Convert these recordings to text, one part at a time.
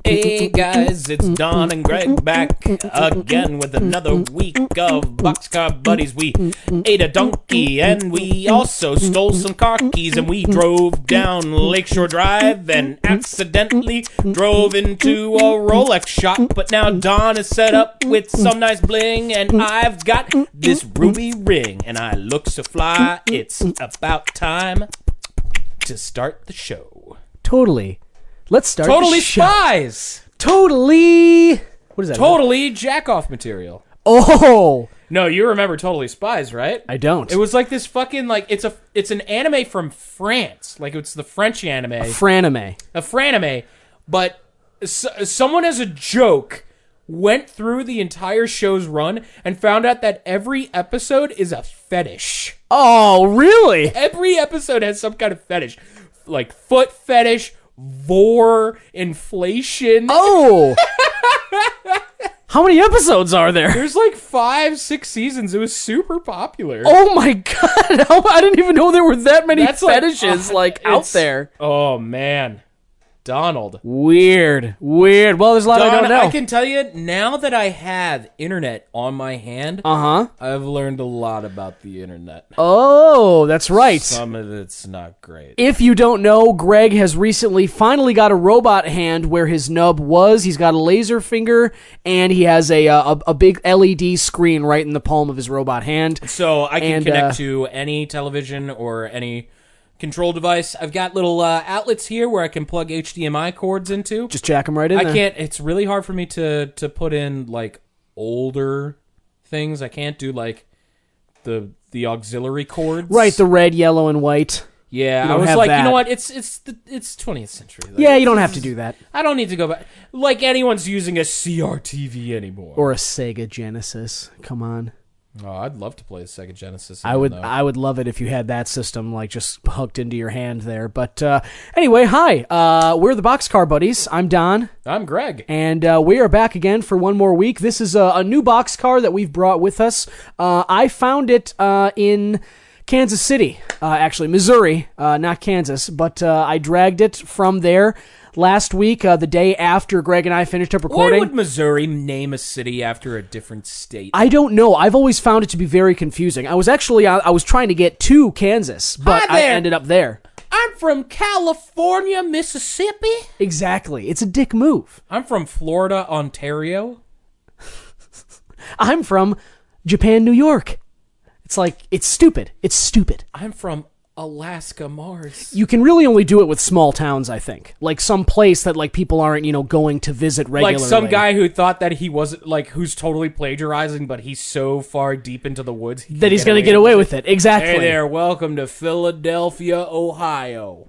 Hey guys, it's Don and Greg back again with another week of Boxcar Buddies. We ate a donkey and we also stole some car keys, and we drove down Lakeshore Drive and accidentally drove into a Rolex shop. But now Don is set up with some nice bling and I've got this ruby ring and I look so fly. It's about time to start the show. Totally. Let's start Totally the show. Spies! Totally. What is that? Totally jack-off material. Oh! No, you remember Totally Spies, right? I don't. It was like this fucking, like, it's an anime from France. Like, it's the French anime. A franime. A franime. But someone as a joke went through the entire show's run and found out that every episode is a fetish. Oh, really? Every episode has some kind of fetish. Like, foot fetish, vor, inflation. Oh! How many episodes are there? There's like 5-6 seasons. It was super popular. Oh my god! I didn't even know there were that many fetishes out there. Oh man, Donald. Weird. Well, there's a lot I don't know. I can tell you now that I have internet on my hand. I've learned a lot about the internet. Oh, that's right. Some of it's not great. If you don't know, Greg has recently finally got a robot hand where his nub was. He's got a laser finger, and he has a big LED screen right in the palm of his robot hand. So I can connect to any television or any control device. I've got little outlets here where I can plug HDMI cords into. Just jack them right in there. I can't. It's really hard for me to put in like older things. I can't do like the auxiliary cords. Right, the red, yellow, and white. Yeah, I was like, you know what? It's 20th century. Like, yeah, you don't have to do that. I don't need to go back. Like anyone's using a CRTV anymore or a Sega Genesis. Come on. Oh, I'd love to play a Sega Genesis. I would love it if you had that system like just hooked into your hand there. But anyway, hi. We're the Boxcar Buddies. I'm Don. I'm Greg. And we are back again for one more week. This is a new boxcar that we've brought with us. I found it in Kansas City, actually Missouri, not Kansas, but I dragged it from there last week, the day after Greg and I finished up recording. Why would Missouri name a city after a different state? I don't know. I've always found it to be very confusing. I was trying to get to Kansas, but I ended up there. I'm from California, Mississippi. Exactly. It's a dick move. I'm from Florida, Ontario. I'm from Japan, New York. It's like, it's stupid. It's stupid. I'm from Alaska, Mars. You can really only do it with small towns, I think. Like some place that like people aren't, going to visit regularly. Like some guy who thought that he wasn't, like, who's totally plagiarizing, but he's so far deep into the woods that he's going to get away with it. Exactly. Hey there, welcome to Philadelphia, Ohio.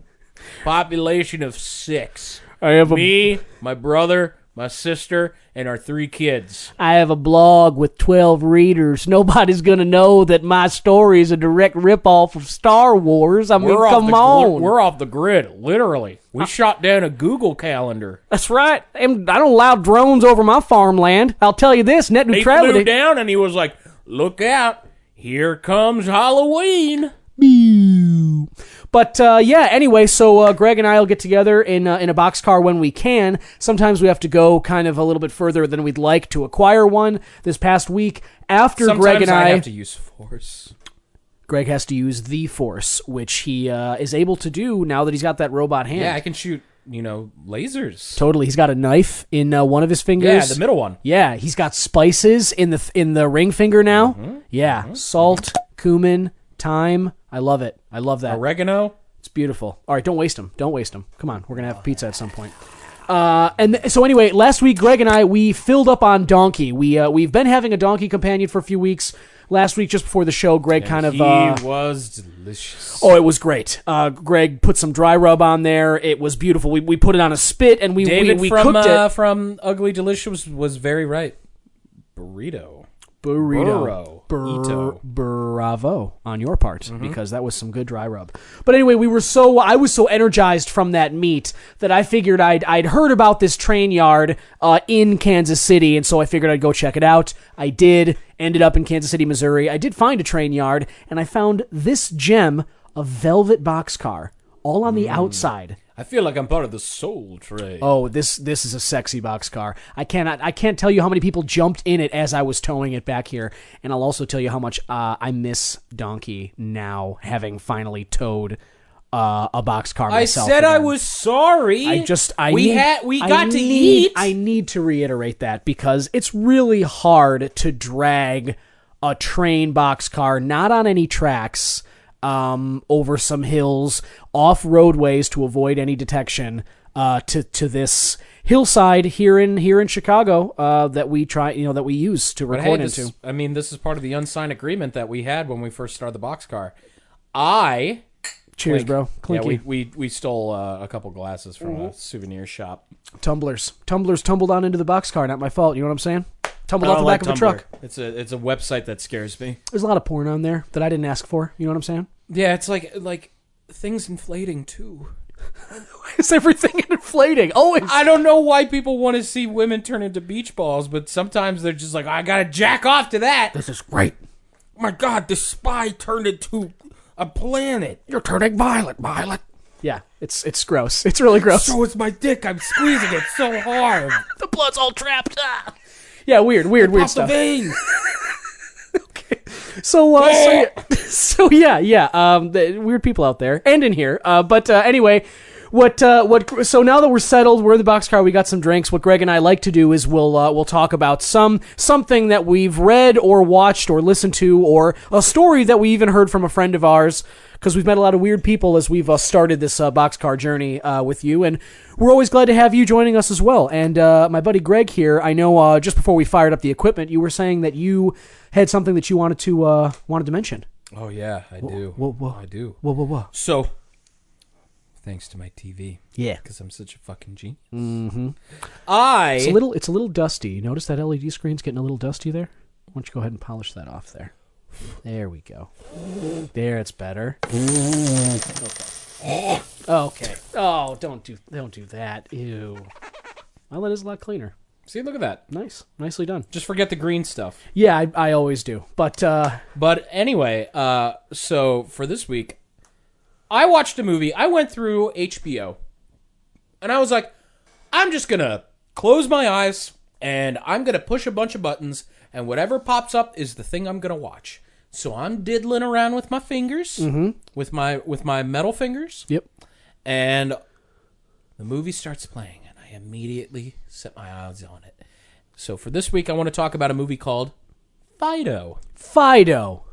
Population of 6. Me, my brother, my sister, and our 3 kids. I have a blog with 12 readers. Nobody's going to know that my story is a direct ripoff of Star Wars. I mean, come on. We're off the grid, literally. We shot down a Google calendar. That's right. And I don't allow drones over my farmland. I'll tell you this, net neutrality. He flew down and he was like, look out, here comes Halloween. But anyway, so Greg and I will get together in a boxcar when we can. Sometimes we have to go kind of a little bit further than we'd like to acquire one. This past week, after Greg and I have to use force. Greg has to use the force, which he is able to do now that he's got that robot hand. Yeah, I can shoot, lasers. Totally. He's got a knife in one of his fingers. Yeah, the middle one. Yeah, he's got spices in the ring finger now. Mm-hmm. Yeah, mm-hmm. Salt, cumin, thyme. I love it. I love that. Oregano. It's beautiful. All right, don't waste them. Don't waste them. Come on, we're going to have pizza at some point. So anyway, last week, Greg and I, we filled up on donkey. We've been having a donkey companion for a few weeks. Last week, just before the show, Greg he was delicious. Oh, it was great. Greg put some dry rub on there. It was beautiful. We put it on a spit, and we cooked it. From Ugly Delicious was very right. Burrito. Bravo on your part, because that was some good dry rub. But anyway, I was so energized from that meet that I figured I'd heard about this train yard in Kansas City, and so I figured I'd go check it out. I did. Ended up in Kansas City, Missouri. I did find a train yard, and I found this gem a velvet boxcar, all on the outside. I feel like I'm part of the soul train. Oh, this is a sexy boxcar. I can't tell you how many people jumped in it as I was towing it back here, and I'll also tell you how much I miss Donkey now, having finally towed a boxcar myself. I said again. I was sorry. We got to eat. I need to reiterate that because it's really hard to drag a train boxcar not on any tracks, over some hills, off roadways to avoid any detection, to this hillside here in Chicago, that we use to record into. This is part of the unsigned agreement that we had when we first started the boxcar. Cheers, bro. Clinky. Yeah, we stole a couple glasses from a souvenir shop. Tumblers tumbled on into the boxcar. Not my fault. You know what I'm saying? Tumbled off the back of a truck. It's a website that scares me. There's a lot of porn on there that I didn't ask for. You know what I'm saying? Yeah, it's like things inflating too. Is everything inflating? Always. I don't know why people want to see women turn into beach balls, but sometimes they're just like, I gotta jack off to that. This is great. Oh my God, the spy turned into a planet. You're turning violet. Yeah, it's gross. It's really gross. So is my dick. I'm squeezing it so hard. The blood's all trapped. Yeah, weird stuff. Vein. Okay. So the weird people out there and in here. But anyway, so now that we're settled, we're in the boxcar, we got some drinks. What Greg and I like to do is we'll talk about something that we've read or watched or listened to, or a story that we even heard from a friend of ours, because we've met a lot of weird people as we've started this boxcar journey with you, and we're always glad to have you joining us as well. And my buddy Greg here, I know just before we fired up the equipment, you were saying that you had something that you wanted to mention. Oh yeah, I do. Whoa. I do. Whoa. So, thanks to my TV. Yeah. Because I'm such a fucking genius. Mm-hmm. It's a little dusty. You notice that LED screen's getting a little dusty there? Why don't you go ahead and polish that off there? There we go. There, it's better. Okay. Oh, don't do that. Ew. Well, that is a lot cleaner. See, look at that. Nice. Nicely done. Just forget the green stuff. Yeah, I always do. But anyway, so for this week, I watched a movie. I went through HBO, and I was like, I'm just going to close my eyes, and I'm going to push a bunch of buttons, and whatever pops up is the thing I'm going to watch. So I'm diddling around with my fingers, with my metal fingers. Yep. And the movie starts playing, and I immediately set my eyes on it. So for this week, I want to talk about a movie called Fido. Fido.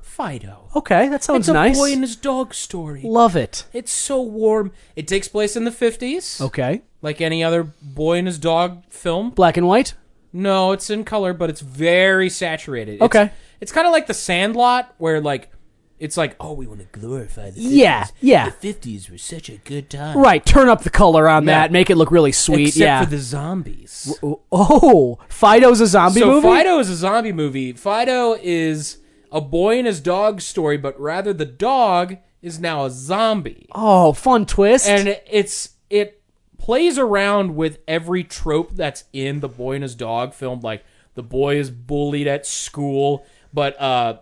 Okay, that sounds nice. It's a boy and his dog story. Love it. It's so warm. It takes place in the 50s. Okay. Like any other boy and his dog film. Black and white? No, it's in color, but it's very saturated. Okay. It's kind of like The Sandlot, where it's like, oh, we want to glorify the 50s. Yeah. The 50s were such a good time. Right, turn up the color on that, make it look really sweet. Except for the zombies. Oh, Fido's a zombie movie? So Fido is a zombie movie. Fido is a boy and his dog story, but rather the dog is now a zombie. Oh, fun twist. And it plays around with every trope that's in the boy and his dog film, like the boy is bullied at school, but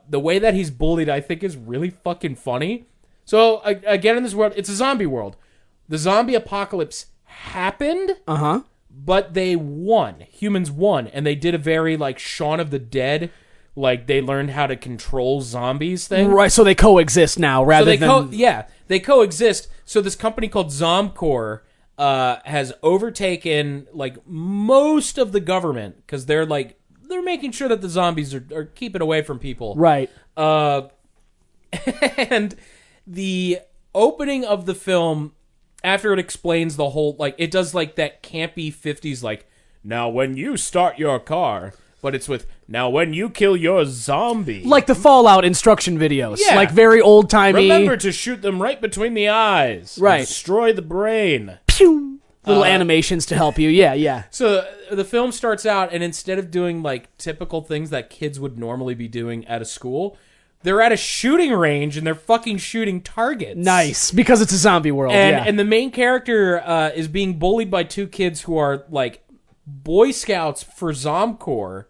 the way that he's bullied, I think, is really fucking funny. So, again, in this world, it's a zombie world. The zombie apocalypse happened, but they won. Humans won, and they did a very, Shaun of the Dead, they learned how to control zombies thing. Right, so they coexist now, rather than... they coexist. So this company called Zomcor has overtaken, most of the government, because they're making sure that the zombies are keeping away from people. Right. And the opening of the film, after it explains the whole, it does, that campy 50s, now when you start your car, but it's with, now when you kill your zombie. Like the Fallout instruction videos. Yeah. Very old-timey. Remember to shoot them right between the eyes. Right. Destroy the brain. Pew! Little animations to help you. Yeah. So the film starts out, and instead of doing typical things that kids would normally be doing at a school, they're at a shooting range and they're fucking shooting targets. Nice, because it's a zombie world. And the main character is being bullied by two kids who are Boy Scouts for Zomcor,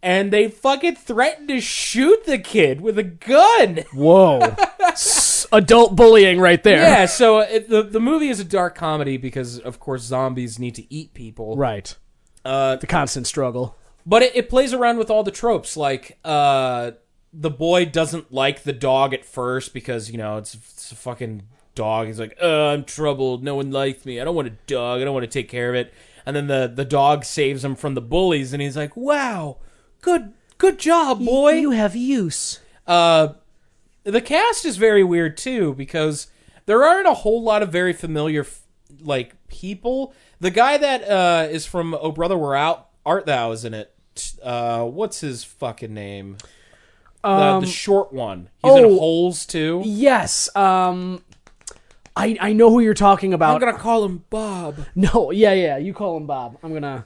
and they fucking threaten to shoot the kid with a gun. Whoa. That's adult bullying right there. Yeah, so the movie is a dark comedy because, of course, zombies need to eat people. Right. The constant struggle. But it plays around with all the tropes, like the boy doesn't like the dog at first because, it's a fucking dog. He's like, I'm troubled. No one likes me. I don't want a dog. I don't want to take care of it. And then the dog saves him from the bullies, and he's like, wow, good job, boy. You have use. The cast is very weird, too, because there aren't a whole lot of very familiar, people. The guy that is from Oh Brother, Where Art Thou is in it. What's his fucking name? The short one. He's in Holes, too. Yes. I know who you're talking about. I'm gonna call him Bob. No, yeah, you call him Bob. I'm gonna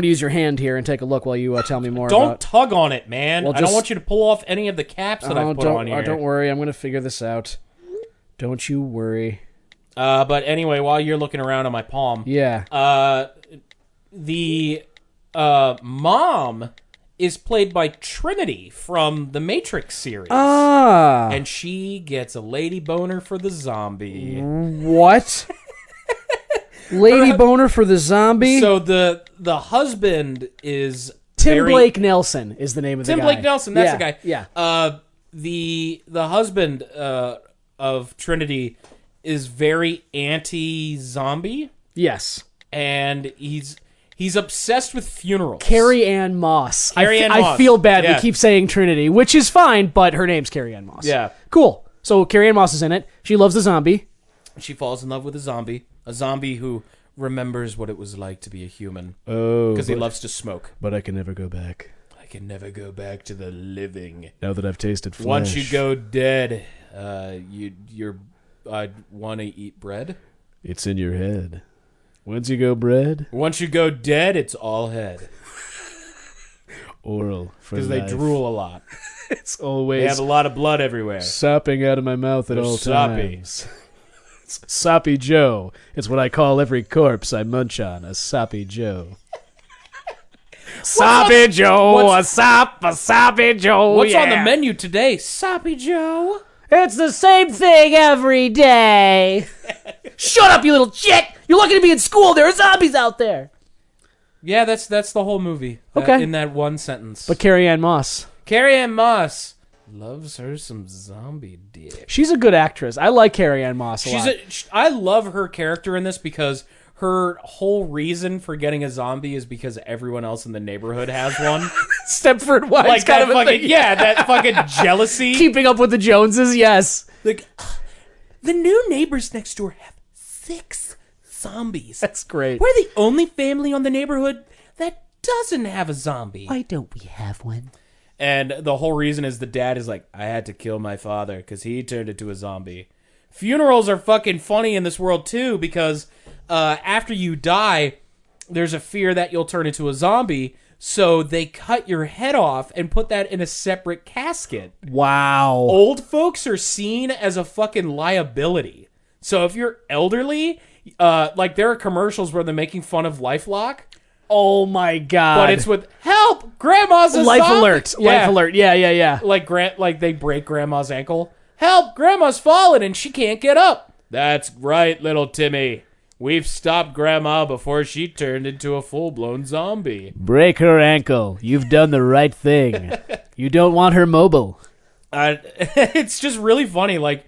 use your hand here and take a look while you tell me more. Don't tug on it, man. I don't want you to pull off any of the caps that I put on here. Don't worry, I'm gonna figure this out. Don't you worry. But anyway, while you're looking around on my palm, the mom is played by Trinity from the Matrix series. And she gets a lady boner for the zombie. What? Lady boner for the zombie? So the husband is Tim Blake Nelson is the name of the guy. Tim Blake Nelson, that's the guy. Yeah. The husband of Trinity is very anti-zombie. Yes. And he's obsessed with funerals. Carrie Ann Moss. I feel bad. We keep saying Trinity, which is fine, but her name's Carrie Ann Moss. Yeah. Cool. So Carrie Ann Moss is in it. She loves the zombie. She falls in love with a zombie who remembers what it was like to be a human. Oh. Because he loves to smoke. But I can never go back. I can never go back to the living. Now that I've tasted flesh. Once you go dead, I'd want to eat bread. It's in your head. Once you go bread. Once you go dead, it's all head. Oral for because they drool a lot. It's always. They have a lot of blood everywhere. Sopping out of my mouth at all soppy. times. It's Soppy Joe. It's what I call every corpse I munch on. A Soppy Joe. Soppy Joe, a Soppy Joe. What's on the menu today? Soppy Joe. It's the same thing every day. Shut up, you little shit! You're lucky to be in school. There are zombies out there. Yeah, that's the whole movie. Okay. In that one sentence. But Carrie Ann Moss. Carrie Ann Moss loves her some zombie dick. She's a good actress. I like Carrie Ann Moss a lot. I love her character in this because her whole reason for getting a zombie is because everyone else in the neighborhood has one. Stepford Wives, like kind that of a fucking thing. that fucking jealousy. Keeping up with the Joneses, yes. Like, the new neighbors next door have 6 zombies. That's great. We're the only family on the neighborhood that doesn't have a zombie. Why don't we have one? And the whole reason is the dad is like, I had to kill my father because he turned into a zombie. Funerals are fucking funny in this world too because after you die, there's a fear that you'll turn into a zombie. So they cut your head off and put that in a separate casket. Wow. Old folks are seen as a fucking liability. So if you're elderly, like there are commercials where they're making fun of LifeLock. Oh my god. But it's with help, grandma's a Life zombie. alert. Yeah. Life alert. Yeah. Like they break grandma's ankle. Help, grandma's fallen and she can't get up. That's right, little Timmy. We've stopped Grandma before she turned into a full-blown zombie. Break her ankle. You've done the right thing. You don't want her mobile. It's just really funny. Like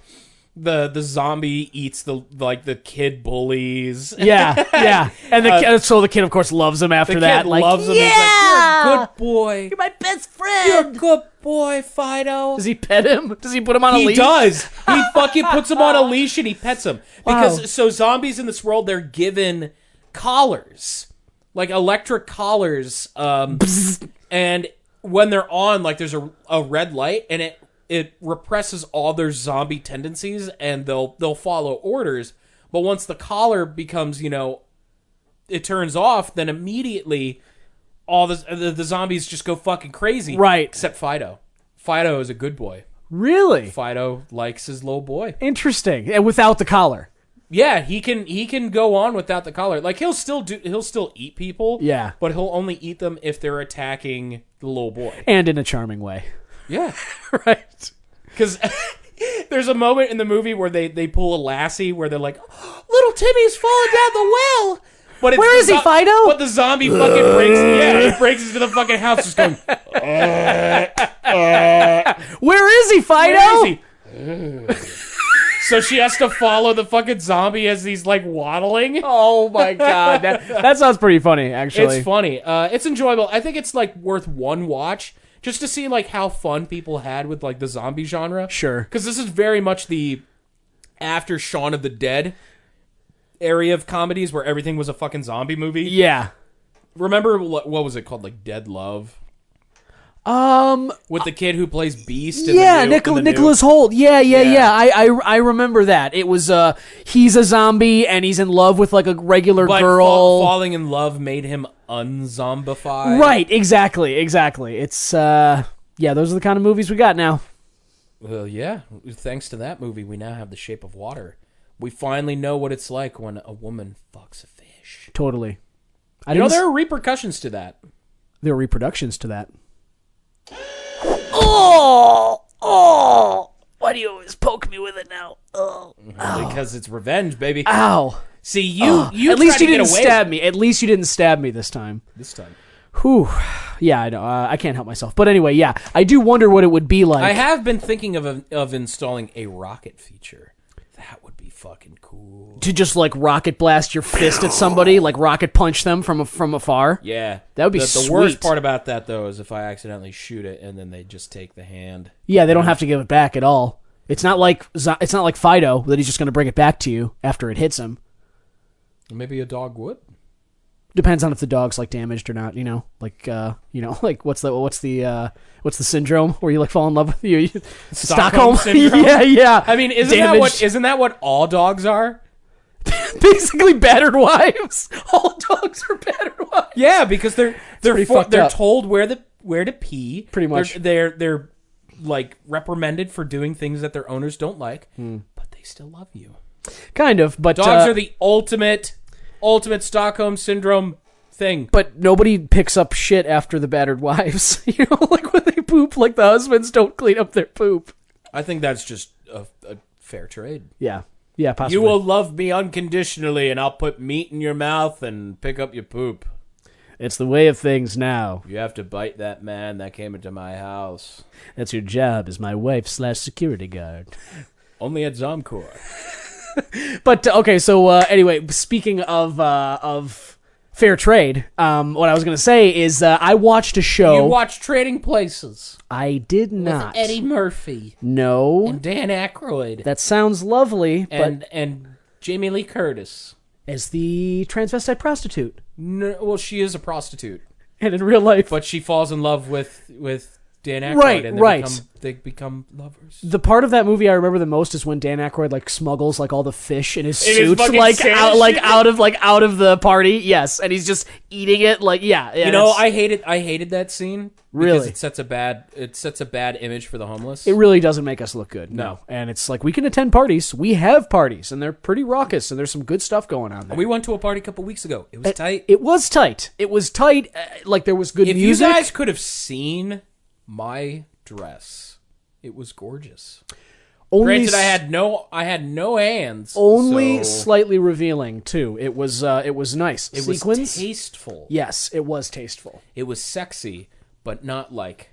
the zombie eats the kid bullies. Yeah. And so the kid, of course, loves him after that. Kid loves him. Yeah! He's like, you're a good boy. You're my best friend. You're a good boy, Fido. Does he pet him? Does he put him on a leash? He does. He fucking puts him on a leash and he pets him. Because so zombies in this world, they're given collars, like electric collars, and when they're on, like there's a red light and it represses all their zombie tendencies and they'll follow orders. But once the collar becomes, it turns off, then immediately all the zombies just go fucking crazy. Right. Except Fido. Fido is a good boy. Really? Fido likes his little boy. Interesting. And without the collar. Yeah, he can go on without the collar. Like he'll still eat people. Yeah. But he'll only eat them if they're attacking the little boy. And in a charming way. Yeah. Right. Because There's a moment in the movie where they pull a Lassie where they're like, little Timmy's falling down the well. But Where is he, Fido? But the zombie fucking breaks. Yeah, it breaks into the fucking house, just going. Where is he, Fido? Where is he? So she has to follow the fucking zombie as he's like waddling. Oh my god, that sounds pretty funny. Actually, It's funny. It's enjoyable. I think it's like worth one watch just to see like how fun people had with like the zombie genre. Sure, because this is very much the after Shaun of the Dead area of comedies where everything was a fucking zombie movie. Yeah. Remember what was it called? Like Dead Love. With the kid who plays Beast. Yeah, Nicholas Hoult. Yeah. I remember that. It was he's a zombie and he's in love with like a regular girl. Falling in love made him unzombified. Right. Exactly. It's those are the kind of movies we got now. Well, yeah. Thanks to that movie, we now have The Shape of Water. We finally know what it's like when a woman fucks a fish. Totally. There are repercussions to that. There are reproductions to that. Oh! Why do you always poke me with it now? Oh. Because it's revenge, baby. Ow. See, you at least you didn't stab me. At least you didn't stab me this time. Whew. Yeah, I know. I can't help myself. But anyway, yeah. I do wonder what it would be like. I have been thinking of installing a rocket feature. That would be fucking cool. To just like rocket blast your fist at somebody, like rocket punch them from afar. Yeah, that would be sweet. The worst part about that though is if I accidentally shoot it and then they just take the hand. Yeah, they don't have to give it back at all. It's not like Fido that he's just going to bring it back to you after it hits him. Maybe a dog would. Depends on if the dog's like damaged or not. Like what's the syndrome where you like fall in love with you? Stockholm syndrome. Yeah. I mean, isn't that what all dogs are? Basically, battered wives. All dogs are battered wives. Yeah, because they're told where to pee. Pretty much, they're like reprimanded for doing things that their owners don't like, but they still love you. Kind of, but dogs are the ultimate Stockholm syndrome thing. But nobody picks up shit after the battered wives. Like when they poop, like the husbands don't clean up their poop. I think that's just a fair trade. Yeah, possibly. You will love me unconditionally, and I'll put meat in your mouth and pick up your poop. It's the way of things now. You have to bite that man that came into my house. That's your job as my wife/security guard. Only at Zomcor. But okay, so anyway, speaking of fair trade, what I was going to say is I watched a show. You watched Trading Places. I did not. With Eddie Murphy. No. And Dan Aykroyd. That sounds lovely. And Jamie Lee Curtis. As the transvestite prostitute. No, well, she is a prostitute. And in real life. But she falls in love with Dan Aykroyd. Right. They become lovers. The part of that movie I remember the most is when Dan Aykroyd like smuggles like all the fish in his suit out of the party. Yes, and he's just eating it yeah. I hated that scene. Really, because it sets a bad image for the homeless. It really doesn't make us look good. No. And it's like we can attend parties. We have parties, and they're pretty raucous, and there's some good stuff going on there. We went to a party a couple weeks ago. It was tight. It was tight. Like there was good music. If you guys could have seen my dress. It was gorgeous. Granted, I had no hands. Only slightly revealing too. It was nice. It Sequins? was tasteful. Yes, it was tasteful. It was sexy, but not like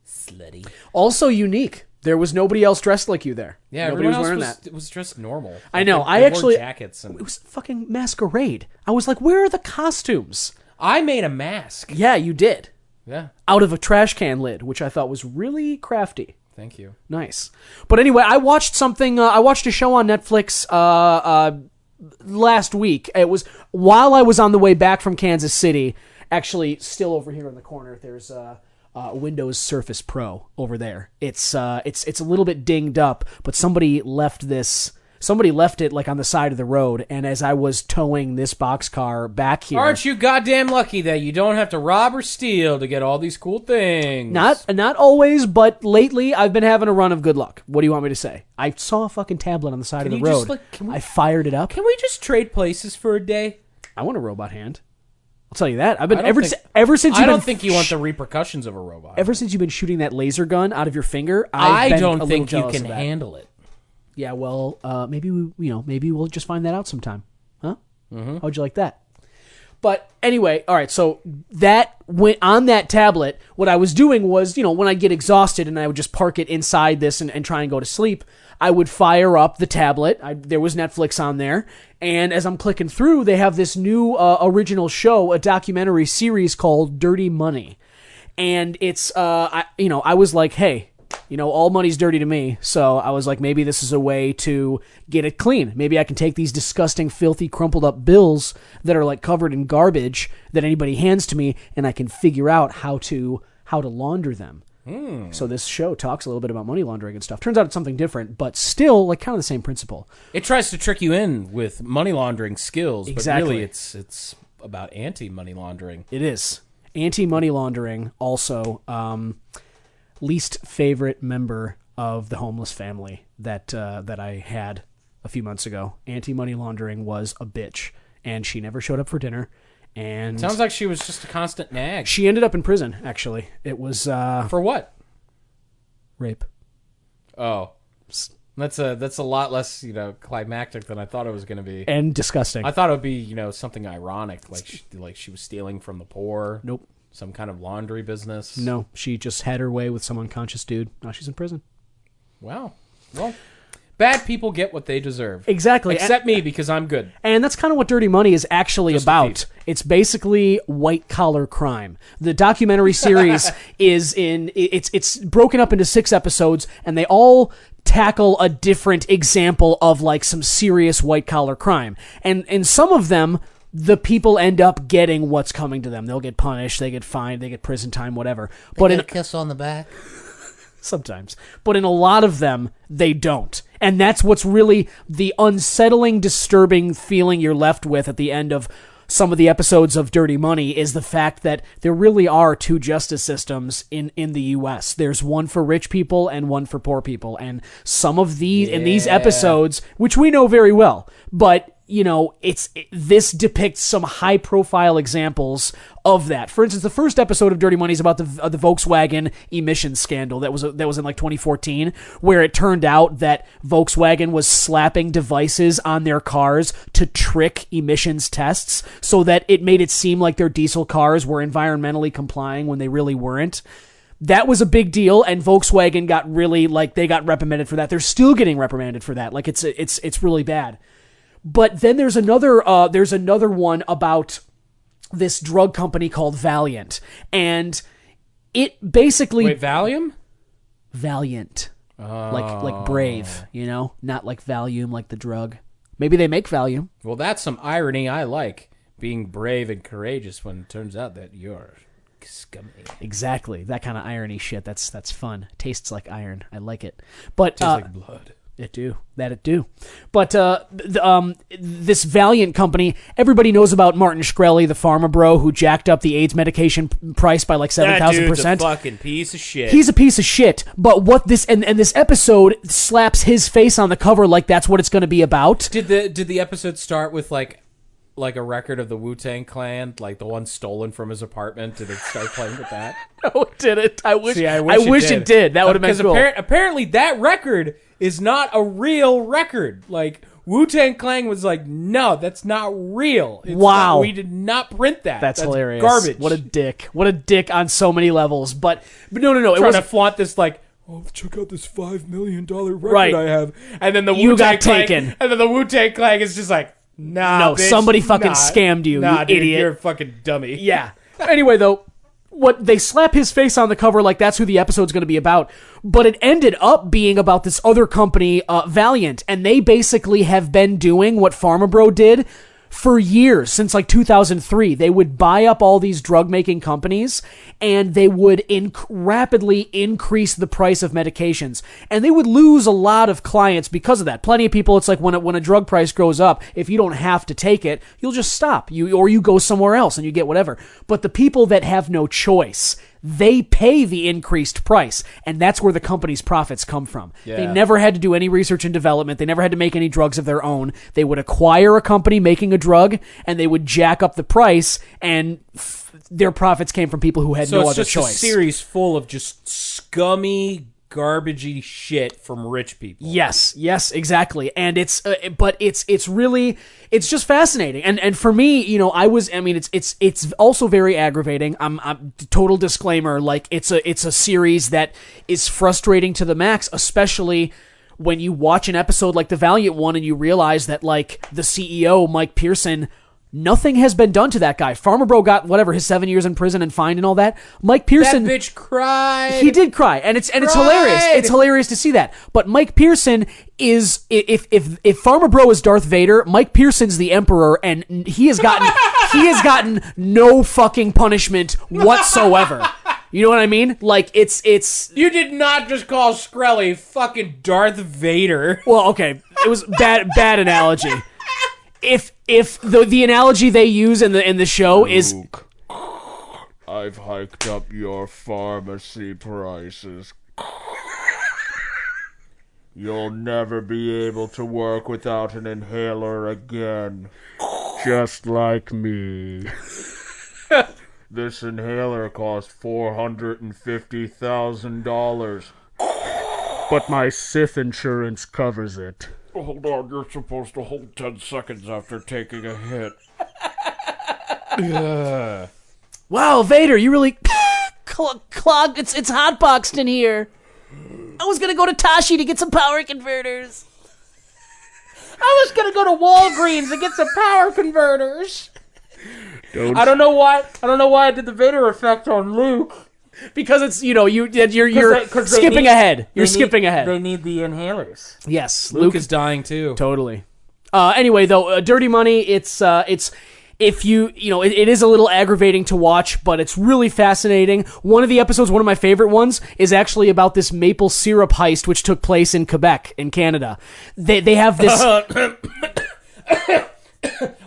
slutty. Also unique. There was nobody else dressed like you there. Yeah, nobody was wearing that. It was dressed normal. I know. They wore jackets. It was fucking masquerade. I was like, where are the costumes? I made a mask. Yeah, you did. Yeah. Out of a trash can lid, which I thought was really crafty. Thank you. Nice. But anyway, I watched something. I watched a show on Netflix last week. It was while I was on the way back from Kansas City. Actually, still over here in the corner, there's Windows Surface Pro over there. It's a little bit dinged up, but somebody left it like on the side of the road, and as I was towing this boxcar back here... Aren't you goddamn lucky that you don't have to rob or steal to get all these cool things? Not always, but lately I've been having a run of good luck. What do you want me to say? I saw a fucking tablet on the side of the road. I fired it up. Can we just trade places for a day? I want a robot hand. I'll tell you that. I've been I don't ever think- ever since I you've don't been think you want the repercussions of a robot. ever since you've been shooting that laser gun out of your finger. I I've been a don't little think you jealous can of that. handle it. Yeah, well, maybe maybe we'll just find that out sometime, huh? Mm-hmm. How'd you like that? But anyway, all right. So that went on that tablet. What I was doing was, when I get exhausted and I would just park it inside this and try and go to sleep, I would fire up the tablet. There was Netflix on there, and as I'm clicking through, they have this new original show, a documentary series called Dirty Money, and it's I was like, hey. All money's dirty to me, so I was like, maybe this is a way to get it clean. Maybe I can take these disgusting, filthy, crumpled up bills that are like covered in garbage that anybody hands to me, and I can figure out how to launder them. So this show talks a little bit about money laundering and stuff. Turns out it's something different, but still like kind of the same principle. It tries to trick you in with money laundering skills, Exactly. but really it's about anti-money laundering. It is anti-money laundering. Also, least favorite member of the homeless family that I had a few months ago. Anti-money laundering was a bitch, and she never showed up for dinner. And Sounds like she was just a constant nag. she ended up in prison. Actually, it was For what? rape. Oh, that's a lot less climactic than I thought it was going to be. And disgusting. I thought it would be something ironic, like she was stealing from the poor. Nope. Some kind of laundry business. No, she just had her way with some unconscious dude. Now she's in prison. Wow. Well, bad people get what they deserve. Exactly. Except me, because I'm good. And that's kind of what Dirty Money is actually Just a about. thief. It's basically white collar crime. The documentary series it's broken up into 6 episodes, and they all tackle a different example of like some serious white collar crime. And in some of them, the people end up getting what's coming to them. They'll get punished, they get fined, they get prison time, whatever. But Get a kiss on the back. sometimes. But in a lot of them, they don't. And that's what's really the unsettling, disturbing feeling you're left with at the end of some of the episodes of Dirty Money is the fact that there really are 2 justice systems in the U.S. There's one for rich people and one for poor people. And some of these, in these episodes, which we know very well, but this depicts some high-profile examples of that. For instance, the first episode of Dirty Money is about the Volkswagen emissions scandal that was in like 2014, where it turned out that Volkswagen was slapping devices on their cars to trick emissions tests, so that it made it seem like their diesel cars were environmentally complying when they really weren't. That was a big deal, and Volkswagen got really they got reprimanded for that. They're still getting reprimanded for that. Like it's really bad. But then there's another one about this drug company called Valiant, and it basically Wait, Valium? Valiant, like brave, not like Valium, like the drug. Maybe they make Valium. Well, that's some irony I like. Being brave and courageous when it turns out that you're scummy. Exactly, that kind of irony shit. That's fun. Tastes like iron. I like it. But Tastes like blood. It do. But this Valiant company, everybody knows about Martin Shkreli, the pharma bro who jacked up the AIDS medication price by like 7,000%. That dude's a fucking piece of shit. He's a piece of shit. But what this and this episode slaps his face on the cover like that's what it's going to be about. Did the episode start with like a record of the Wu-Tang Clan, like the one stolen from his apartment? Did it start playing with that? No, it didn't. I wish it did. That would have been cool. Apparently that record is not a real record. Like, Wu-Tang Clan was like, no, that's not real. Wow. We did not print that. That's hilarious. Garbage. What a dick. What a dick on so many levels. But no. It Trying was to flaunt this like, oh, check out this $5 million record Right. I have. And then the You Wu-Tang got Clan, taken. And then the Wu-Tang Clan is just like, nah, No, bitch, somebody fucking nah, scammed you, nah, you dude, idiot. You're a fucking dummy. Yeah. Anyway, though, what they slap his face on the cover like that's who the episode's going to be about, but it ended up being about this other company, Valiant, and they basically have been doing what Pharma Bro did for years, since like 2003. They would buy up all these drug-making companies, and they would rapidly increase the price of medications. And they would lose a lot of clients because of that. Plenty of people, it's like when a drug price goes up, if you don't have to take it, you'll just stop. Or you go somewhere else and you get whatever. But the people that have no choice, they pay the increased price, and that's where the company's profits come from. Yeah. They never had to do any research and development. They never had to make any drugs of their own. They would acquire a company making a drug, and they would jack up the price, and their profits came from people who had no other choice. So it's just a series full of just scummy, garbagey shit from rich people. Yes, exactly. And it's just fascinating. And for me, it's also very aggravating. I'm total disclaimer, like it's a series that is frustrating to the max, especially when you watch an episode like the Valiant one and you realize that like the CEO, Mike Pearson, nothing has been done to that guy. Farmer Bro got his 7 years in prison and fined and all that. Mike Pearson, that bitch cried. He did cry, and it's hilarious. It's hilarious to see that. But Mike Pearson is if Farmer Bro is Darth Vader, Mike Pearson's the Emperor, and he has gotten no fucking punishment whatsoever. You know what I mean? Like it's. You did not just call Skrelly fucking Darth Vader. Well, okay, it was bad analogy. If the analogy they use in the show is, I've hiked up your pharmacy prices. You'll never be able to work without an inhaler again. Just like me. This inhaler cost $450,000. But my SIF insurance covers it. Hold on, you're supposed to hold 10 seconds after taking a hit. wow, Vader, you really clogged. It's hotboxed in here. I was gonna go to Tashi to get some power converters. I was gonna go to Walgreens and get some power converters. I don't know why I did the Vader effect on Luke. Because it's you're skipping ahead. You're skipping ahead. They need the inhalers. Yes, Luke is dying too. Totally. Anyway, though, Dirty Money, it's if it is a little aggravating to watch, but it's really fascinating. One of the episodes, one of my favorite ones, is actually about this maple syrup heist, which took place in Quebec, in Canada. They have this.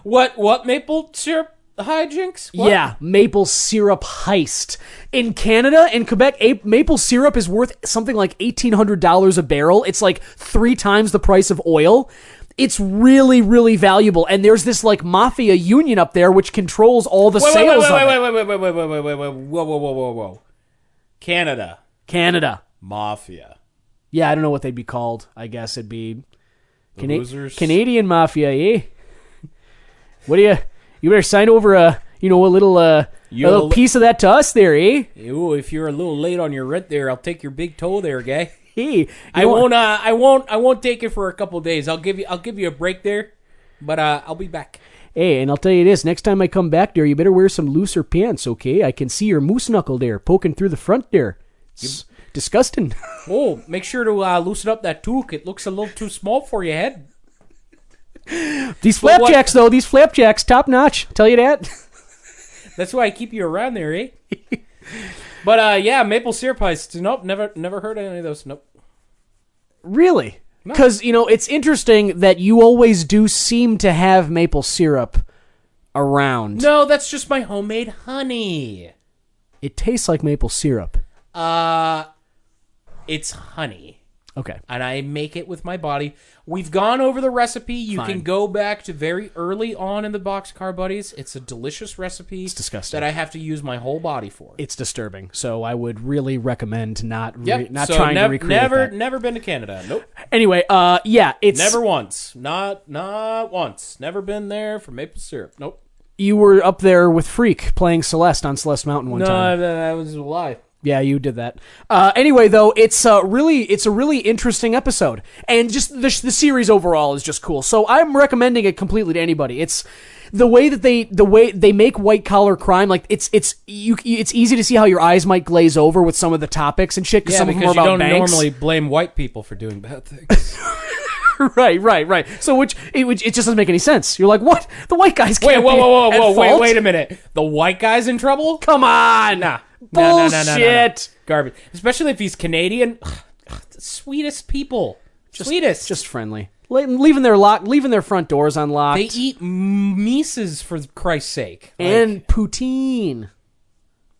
What maple syrup? Hijinks? What? Yeah, maple syrup heist. In Canada, in Quebec, maple syrup is worth something like $1,800 a barrel. It's like 3 times the price of oil. It's really, really valuable. And there's this like mafia union up there which controls all the sales of it. Whoa. Canada. Mafia. Yeah, I don't know what they'd be called. I guess it'd be Losers. Canadian mafia, eh? What do you... You better sign over a little piece of that to us there, eh? Ooh, if you're a little late on your rent there, I'll take your big toe there, guy. Hey, I won't take it for a couple days. I'll give you a break there, but I'll be back. Hey, and I'll tell you this, next time I come back there, you better wear some looser pants, okay? I can see your moose knuckle there poking through the front there. It's disgusting. Oh, make sure to loosen up that toque. It looks a little too small for your head. These flapjacks, top notch. Tell you that. That's why I keep you around there, eh? But yeah, maple syrup heist. Nope, never heard of any of those. Nope. Really? Because it's interesting that you always do seem to have maple syrup around. No, that's just my homemade honey. It tastes like maple syrup. It's honey. Okay. And I make it with my body. We've gone over the recipe. You Fine. can go back to very early on in the Boxcar Buddies. It's a delicious recipe. It's disgusting. That I have to use my whole body for. It's disturbing. So I would really recommend not trying to recreate that. Never been to Canada. Nope. Anyway, yeah, it's never once. Not once. Never been there for maple syrup. Nope. You were up there with Freak playing Celeste on Celeste Mountain one time. No, that was a lie. Yeah, you did that. Anyway, though, it's a really interesting episode, and just the series overall is just cool. So I'm recommending it completely to anybody. It's the way they make white collar crime, like it's easy to see how your eyes might glaze over with some of the topics and shit. Yeah, some of them are because you about don't banks. normally blame white people for doing bad things. Right. So it just doesn't make any sense. You're like, what? The white guys can't Whoa, wait a minute. The white guy's in trouble? Come on. Nah. Bullshit. No. Garbage. Especially if he's Canadian. The sweetest people. Just friendly. Leaving their front doors unlocked. They eat Mises, for Christ's sake. And poutine.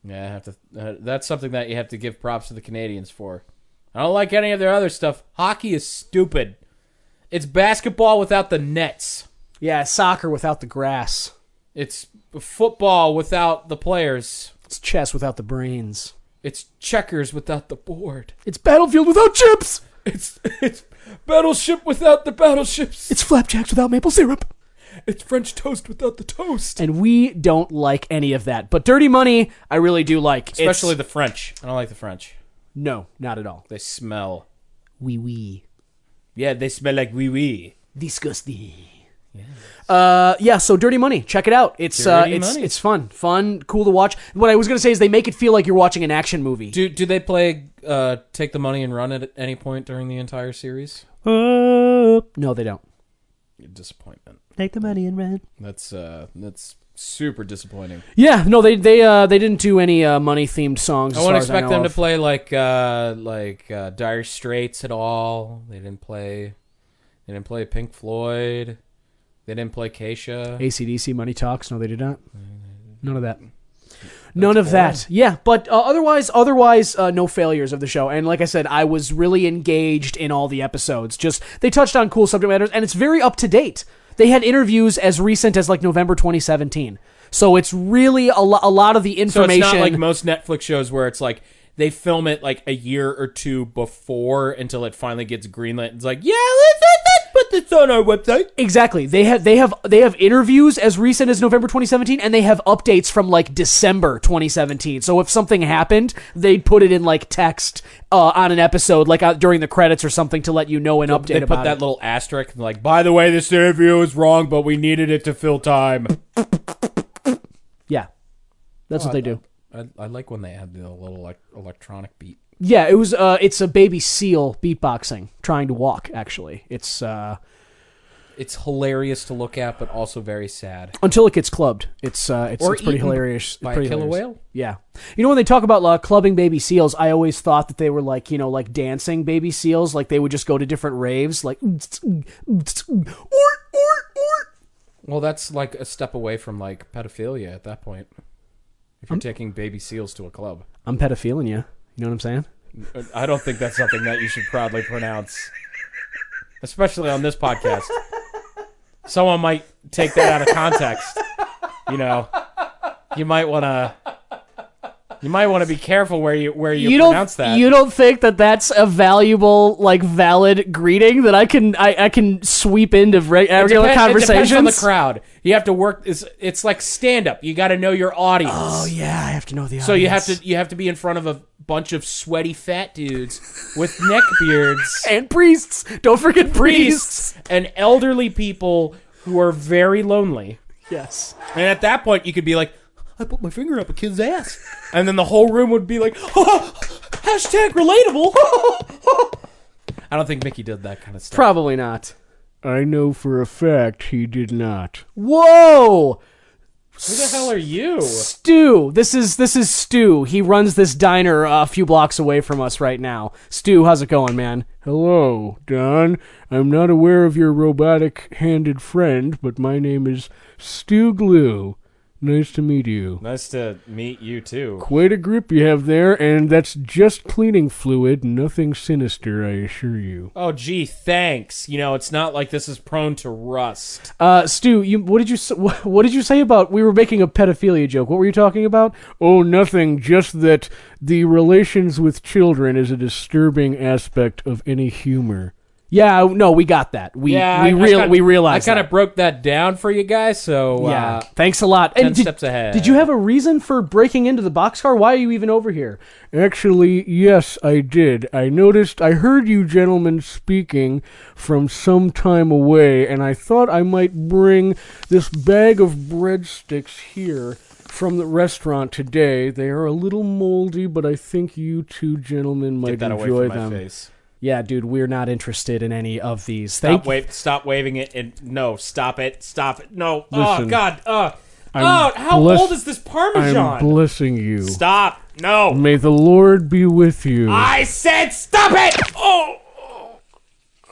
Yeah, I have to. That's something that you have to give props to the Canadians for. I don't like any of their other stuff. Hockey is stupid. It's basketball without the nets. Yeah, soccer without the grass. It's football without the players. It's chess without the brains. It's checkers without the board. It's Battlefield without chips. It's Battleship without the battleships. It's flapjacks without maple syrup. It's French toast without the toast. And we don't like any of that. But Dirty Money, I really do like. Especially the French. I don't like the French. No, not at all. They smell. Wee wee. Yeah, they smell like wee wee. Disgusting. Yeah. So Dirty Money, check it out. It's fun, cool to watch. What I was gonna say is they make it feel like you're watching an action movie. Do they play Take the Money and Run at any point during the entire series? No, they don't. Disappointment. Take the money and run. That's super disappointing. Yeah, no, they didn't do any money themed songs. I wouldn't expect them to play like Dire Straits at all. They didn't play Pink Floyd. They didn't play Keisha. AC/DC Money Talks. No, they did not. None of that. None of that. Yeah, but otherwise, no failures of the show. And like I said, I was really engaged in all the episodes. Just they touched on cool subject matters, and it's very up to date. They had interviews as recent as like November 2017. So it's really a lot of the information. So it's not like most Netflix shows where it's like they film it like a year or two before until it finally gets greenlit. It's like, yeah, let's put this on our website. Exactly. They have interviews as recent as November 2017, and they have updates from like December 2017. So if something happened, they'd put it in like text on an episode, like during the credits or something, to let you know an update. They put that little asterisk, like, by the way, this interview is wrong, but we needed it to fill time. Yeah, that's what they do. I like when they add the little electronic beat. Yeah, it's a baby seal beatboxing, trying to walk, actually. It's hilarious to look at, but also very sad. Until it gets clubbed. It's pretty hilarious. By a killer whale? Yeah. You know, when they talk about clubbing baby seals, I always thought that they were like, dancing baby seals, like they would just go to different raves, like Well, that's like a step away from like pedophilia at that point. If you're taking baby seals to a club. I'm pedophiling you. You know what I'm saying? I don't think that's something that you should proudly pronounce. Especially on this podcast. Someone might take that out of context. You might want to be careful where you pronounce that. You don't think that that's a valuable, valid greeting that I can sweep into regular conversations? It depends on the crowd. You have to work. It's like stand up. You got to know your audience. Oh yeah, I have to know the audience. So you have to be in front of a bunch of sweaty fat dudes with neck beards and priests. Don't forget priests and elderly people who are very lonely. Yes. And at that point, you could be like, I put my finger up a kid's ass. And then the whole room would be like, hashtag relatable. I don't think Mickey did that kind of stuff. Probably not. I know for a fact he did not. Whoa! Who the hell are you? Stu. This is Stu. He runs this diner a few blocks away from us right now. Stu, how's it going, man? Hello, Don. I'm not aware of your robotic-handed friend, but my name is Stu Glue. Nice to meet you. Nice to meet you, too. Quite a grip you have there, and that's just cleaning fluid. Nothing sinister, I assure you. Oh, gee, thanks. It's not like this is prone to rust. Stu, what did you say about we were making a pedophilia joke? What were you talking about? Oh, nothing. Just that the relations with children is a disturbing aspect of any humor. Yeah, no, we got that. We realized. I kind of broke that down for you guys, so yeah. Thanks a lot. 10 steps ahead. Did you have a reason for breaking into the Boxcar? Why are you even over here? Actually, yes, I did. I heard you gentlemen speaking from some time away, and I thought I might bring this bag of breadsticks here from the restaurant today. They are a little moldy, but I think you two gentlemen might enjoy away from them. My face. Yeah, dude, we're not interested in any of these. Stop waving it. No, stop it. No. Listen, oh, God. How old is this Parmesan? I'm blessing you. Stop. No. May the Lord be with you. I said stop it.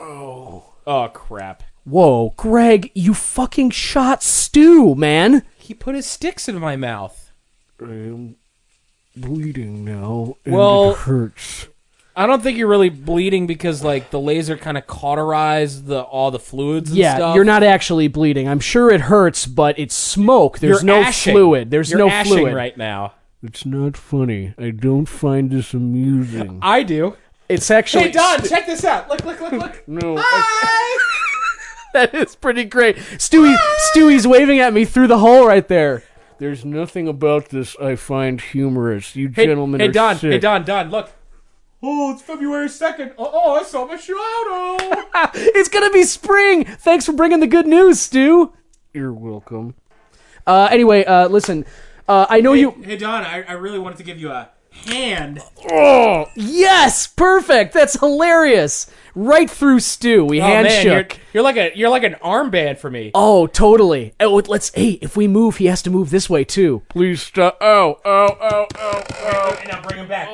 Oh, crap. Whoa, Greg, you fucking shot Stu, man. He put his sticks in my mouth. bleeding now, and Well- it hurts. I don't think you're really bleeding because like the laser kind of cauterized all the fluids and Yeah, stuff. you're not actually bleeding. I'm sure it hurts, but it's smoke. There's You're no ashing. fluid. There's You're no ashing fluid. right now. It's not funny. I don't find this amusing. I do. It's actually... Hey Don, check this out. Look. No, That is pretty great. Stewie's waving at me through the hole right there. there's nothing about this I find humorous. You Hey, gentlemen hey are Don, sick. hey Don, look. Oh, it's February 2nd. Oh, I saw my shadow. It's gonna be spring. Thanks for bringing the good news, Stu. You're welcome. Anyway, listen. I know you... Hey Don, I really wanted to give you a hand. Oh, yes! Perfect! That's hilarious. Right through Stu. We hand shook. You're like an armband for me. Oh, totally. Oh, hey, if we move, he has to move this way, too. Please stop. Ow, ow, ow, ow, ow. Now bring him back.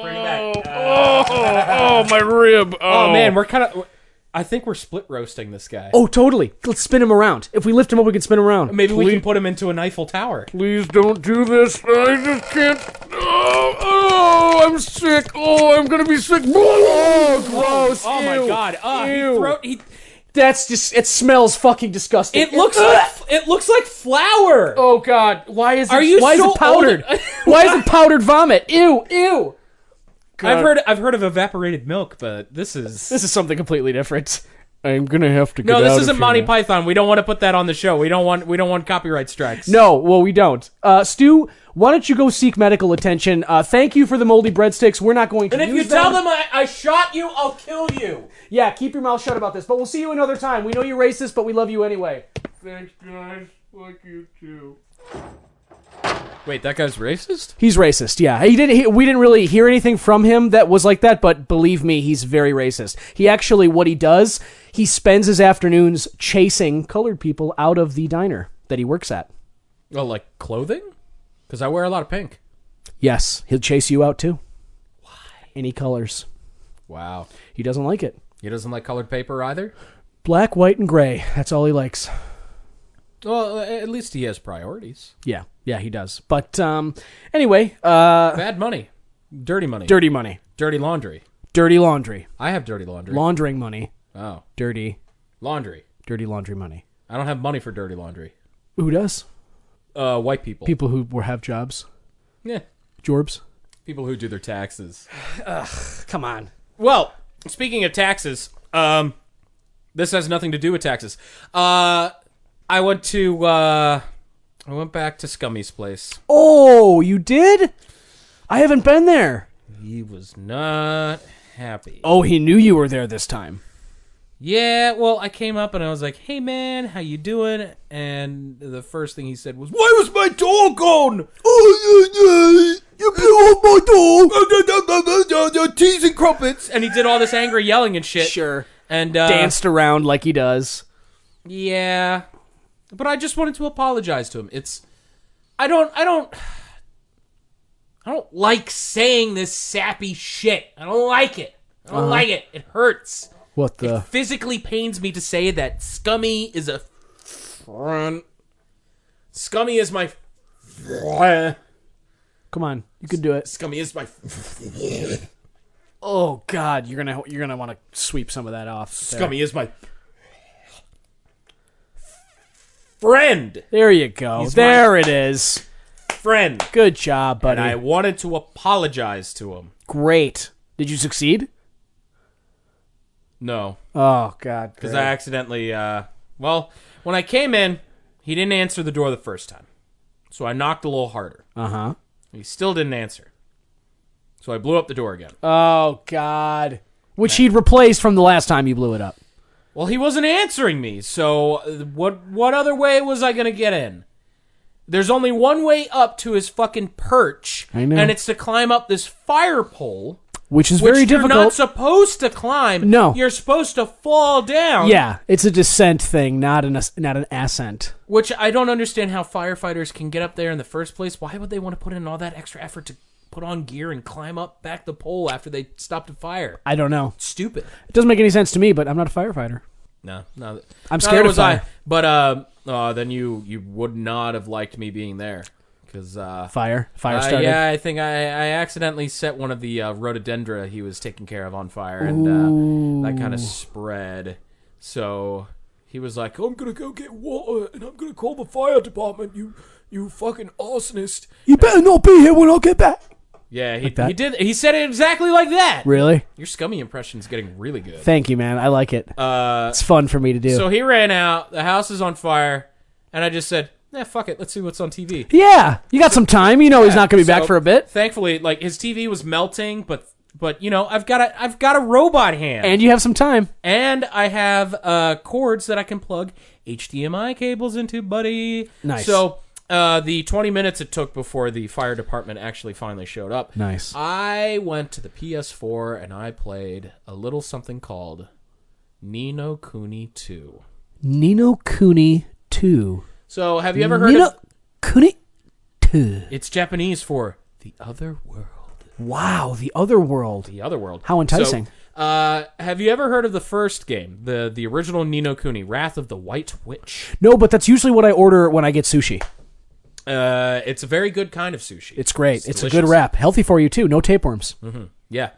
Oh, my rib. Oh man, we're kind of. I think we're split roasting this guy. Oh, totally. Let's spin him around. If we lift him up, we can spin him around. Maybe we can put him into an Eiffel Tower. Please don't do this. I just can't. Oh, I'm sick. Oh, I'm gonna be sick. Oh, Gross. Oh my Ew. god. Ew. That's just... It smells fucking disgusting. It looks like flour. Oh, God. Why is it... Are you why so is it powdered? old? Why is it powdered vomit? Ew. I've heard of evaporated milk, but this is something completely different. I'm gonna have to get no. This out of isn't here Monty now. Python. We don't want to put that on the show. We don't want copyright strikes. No, well, we don't. Stu, why don't you go seek medical attention? Thank you for the moldy breadsticks. We're not going to And if use you tell them I shot you, I'll kill you. Yeah, keep your mouth shut about this. But we'll see you another time. We know you're racist, but we love you anyway. Thanks, guys. Like you too. Wait, that guy's racist? He's racist, yeah. We didn't really hear anything from him that was like that, but believe me, he's very racist. He actually, what he does, he spends his afternoons chasing colored people out of the diner that he works at. Oh, like clothing? Because I wear a lot of pink. Yes, he'll chase you out too. Why? Any colors. Wow. He doesn't like it. He doesn't like colored paper either? Black, white, and gray. That's all he likes. Well, at least he has priorities. Yeah, he does. But anyway, Bad money. Dirty money. dirty money. Dirty laundry. Dirty laundry. I have dirty laundry. Laundering money. Oh. Dirty Laundry. laundry money. I don't have money for dirty laundry. Who does? White people. People who have jobs. Yeah. Jorbs. People who do their taxes. Come on. Well, speaking of taxes, this has nothing to do with taxes. I went back to Scummy's place. Oh, you did? I haven't been there. He was not happy. Oh, he knew you were there this time. Yeah, well, I came up and I was like, "Hey, man, how you doing?" And the first thing he said was, "Why was my door gone?" Oh, you blew up my door. Teas and crumpets. And he did all this angry yelling and shit. Sure. And Danced around like he does. Yeah, but I just wanted to apologize to him. I don't like saying this sappy shit. I don't like it. I don't like it. It hurts. What the? It physically pains me to say that Scummy is a front. Scummy is my. Come on, you can do it. Scummy is my. Oh God, you're gonna want to sweep some of that off. Scummy is my friend. There you go. He's There it is. Friend. Good job, buddy. And I wanted to apologize to him. Great. Did you succeed? No. Oh God. Because I accidentally, when I came in, he didn't answer the door the first time. So I knocked a little harder. Uh-huh. He still didn't answer. So I blew up the door again. Oh God. Which he'd replaced from the last time you blew it up. Well, he wasn't answering me, so what other way was I going to get in? There's only one way up to his fucking perch, I know. and it's to climb up this fire pole. Which is Which very you're difficult. not supposed to climb. No. You're supposed to fall down. Yeah, it's a descent thing, not an ascent. Which I don't understand how firefighters can get up there in the first place. Why would they want to put in all that extra effort to put on gear and climb up back the pole after they stopped a fire? I don't know. Stupid. It doesn't make any sense to me, but I'm not a firefighter. No. I'm scared of fire. But then you would not have liked me being there. because Fire started. Yeah, I think I accidentally set one of the rhododendra he was taking care of on fire, and that kind of spread. So he was like, "I'm gonna go get water, and I'm gonna call the fire department. You fucking arsonist! You better not be here when I get back." Yeah, he did. He said it exactly like that. Really? Your scummy impression's getting really good. Thank you, man. I like it. It's fun for me to do. So he ran out. The house is on fire, and I just said, fuck it. Let's see what's on TV. Yeah, you got some time. You know he's not going to be back for a bit. Thankfully, like his TV was melting, but I've got a robot hand, And you have some time. and I have cords that I can plug HDMI cables into, buddy. Nice. So the 20 minutes it took before the fire department actually finally showed up. Nice. I went to the PS4 and I played a little something called Ni no Kuni II. Ni no Kuni II. So have you ever heard Ni no of... Kuni II. It's Japanese for the other world. Wow, the other world. The other world. How enticing. So, have you ever heard of the first game, the original Ni no Kuni, Wrath of the White Witch? No, but that's usually what I order when I get sushi. It's a very good kind of sushi. It's great. It's a delicious. good wrap. Healthy for you, too. No tapeworms. Mm-hmm. Yeah.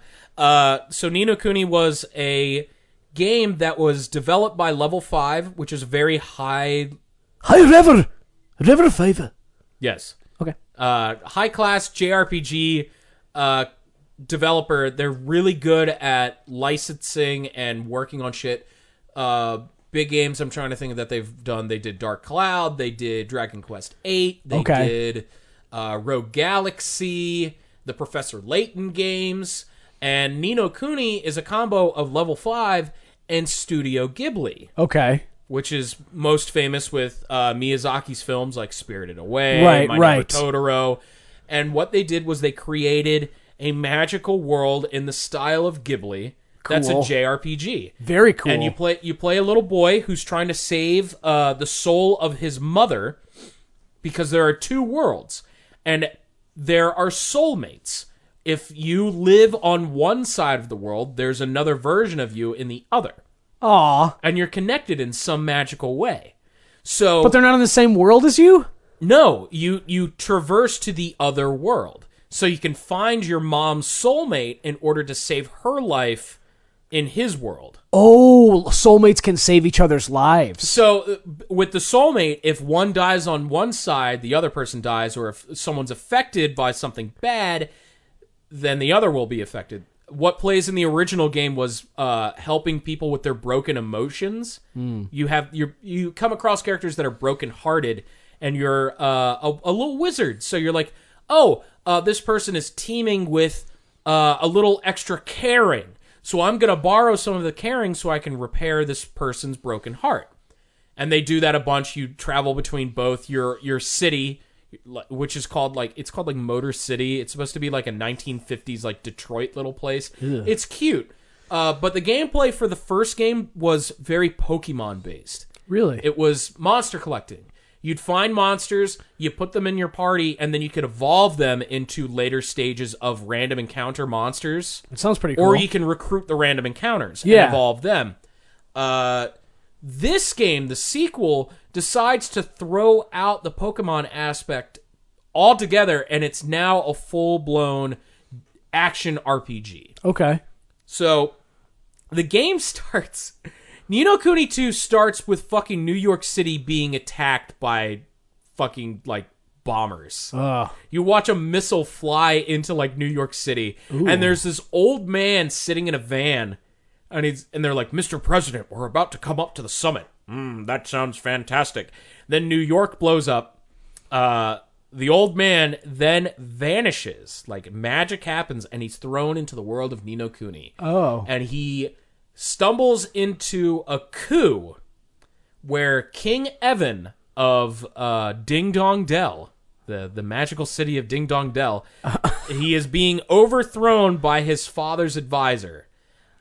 So Ni no Kuni was a game that was developed by Level 5, which is a very high... Hi, Rever Favor. Yes. Okay. High-class JRPG developer. They're really good at licensing and working on shit. Big games I'm trying to think of that they've done. They did Dark Cloud. They did Dragon Quest VIII. They did Rogue Galaxy, the Professor Layton games. And Ni no Kuni is a combo of Level 5 and Studio Ghibli. Okay. Which is most famous with Miyazaki's films like Spirited Away, My Neighbor Totoro. And what they did was they created a magical world in the style of Ghibli. Cool. That's a JRPG. Very cool. And you play a little boy who's trying to save the soul of his mother because there are two worlds. And there are soulmates. If you live on one side of the world, there's another version of you in the other. Aw. And you're connected in some magical way. So, but they're not in the same world as you? No, you traverse to the other world. So you can find your mom's soulmate in order to save her life in his world. Oh, soulmates can save each other's lives. So with the soulmate, if one dies on one side, the other person dies, or if someone's affected by something bad, then the other will be affected. What plays in the original game was helping people with their broken emotions. You come across characters that are brokenhearted, and you're a little wizard. So you're like, this person is teeming with a little extra caring. So I'm going to borrow some of the caring so I can repair this person's broken heart. And they do that a bunch. You travel between both your city, which is called like Motor City. It's supposed to be like a 1950s like Detroit little place. Ugh. It's cute. But the gameplay for the first game was very Pokemon based. Really? It was monster collecting. You'd find monsters, you put them in your party, and then you could evolve them into later stages of random encounter monsters. It sounds pretty cool. Or you can recruit the random encounters and evolve them. This game, the sequel, decides to throw out the Pokemon aspect altogether, and it's now a full-blown action RPG. Okay. So, the game starts... Ni no Kuni 2 starts with fucking New York City being attacked by fucking, like, bombers. You watch a missile fly into, like, New York City, and there's this old man sitting in a van, and they're like, Mr. President, we're about to come up to the summit. That sounds fantastic. Then New York blows up. The old man then vanishes. Like, magic happens, and he's thrown into the world of Ni no Kuni. Oh. And he stumbles into a coup where King Evan of Ding Dong Dell, the magical city of Ding Dong Dell, he is being overthrown by his father's advisor.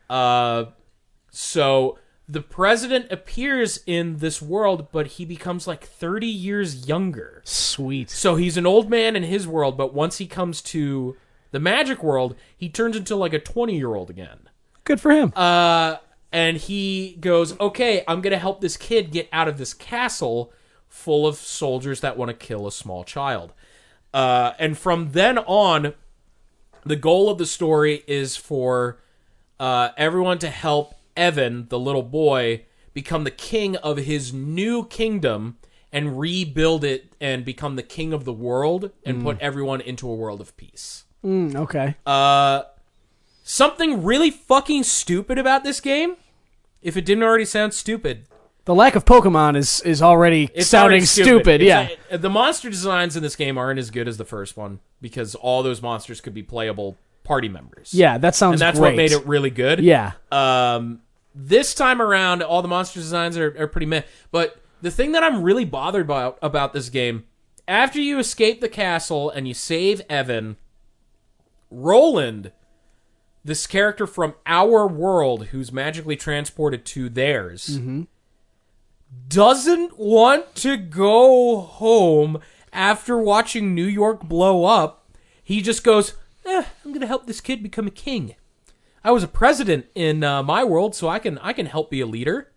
So the president appears in this world, but he becomes like 30 years younger. Sweet. So he's an old man in his world, but once he comes to the magic world, he turns into like a 20-year-old again. Good for him. And he goes, okay, I'm going to help this kid get out of this castle full of soldiers that want to kill a small child. And from then on, the goal of the story is for everyone to help Evan, the little boy, become the king of his new kingdom and rebuild it and become the king of the world and put everyone into a world of peace. Okay. Something really fucking stupid about this game, if it didn't already sound stupid. The lack of Pokemon is already sounding stupid. Yeah. The monster designs in this game aren't as good as the first one because all those monsters could be playable party members. Yeah, that sounds great. And that's what made it really good. Yeah. This time around, all the monster designs are pretty meh. But the thing that I'm really bothered about this game, after you escape the castle and you save Evan, Roland, this character from our world who's magically transported to theirs, doesn't want to go home after watching New York blow up. He just goes, I'm going to help this kid become a king. I was a president in my world, so I can help be a leader.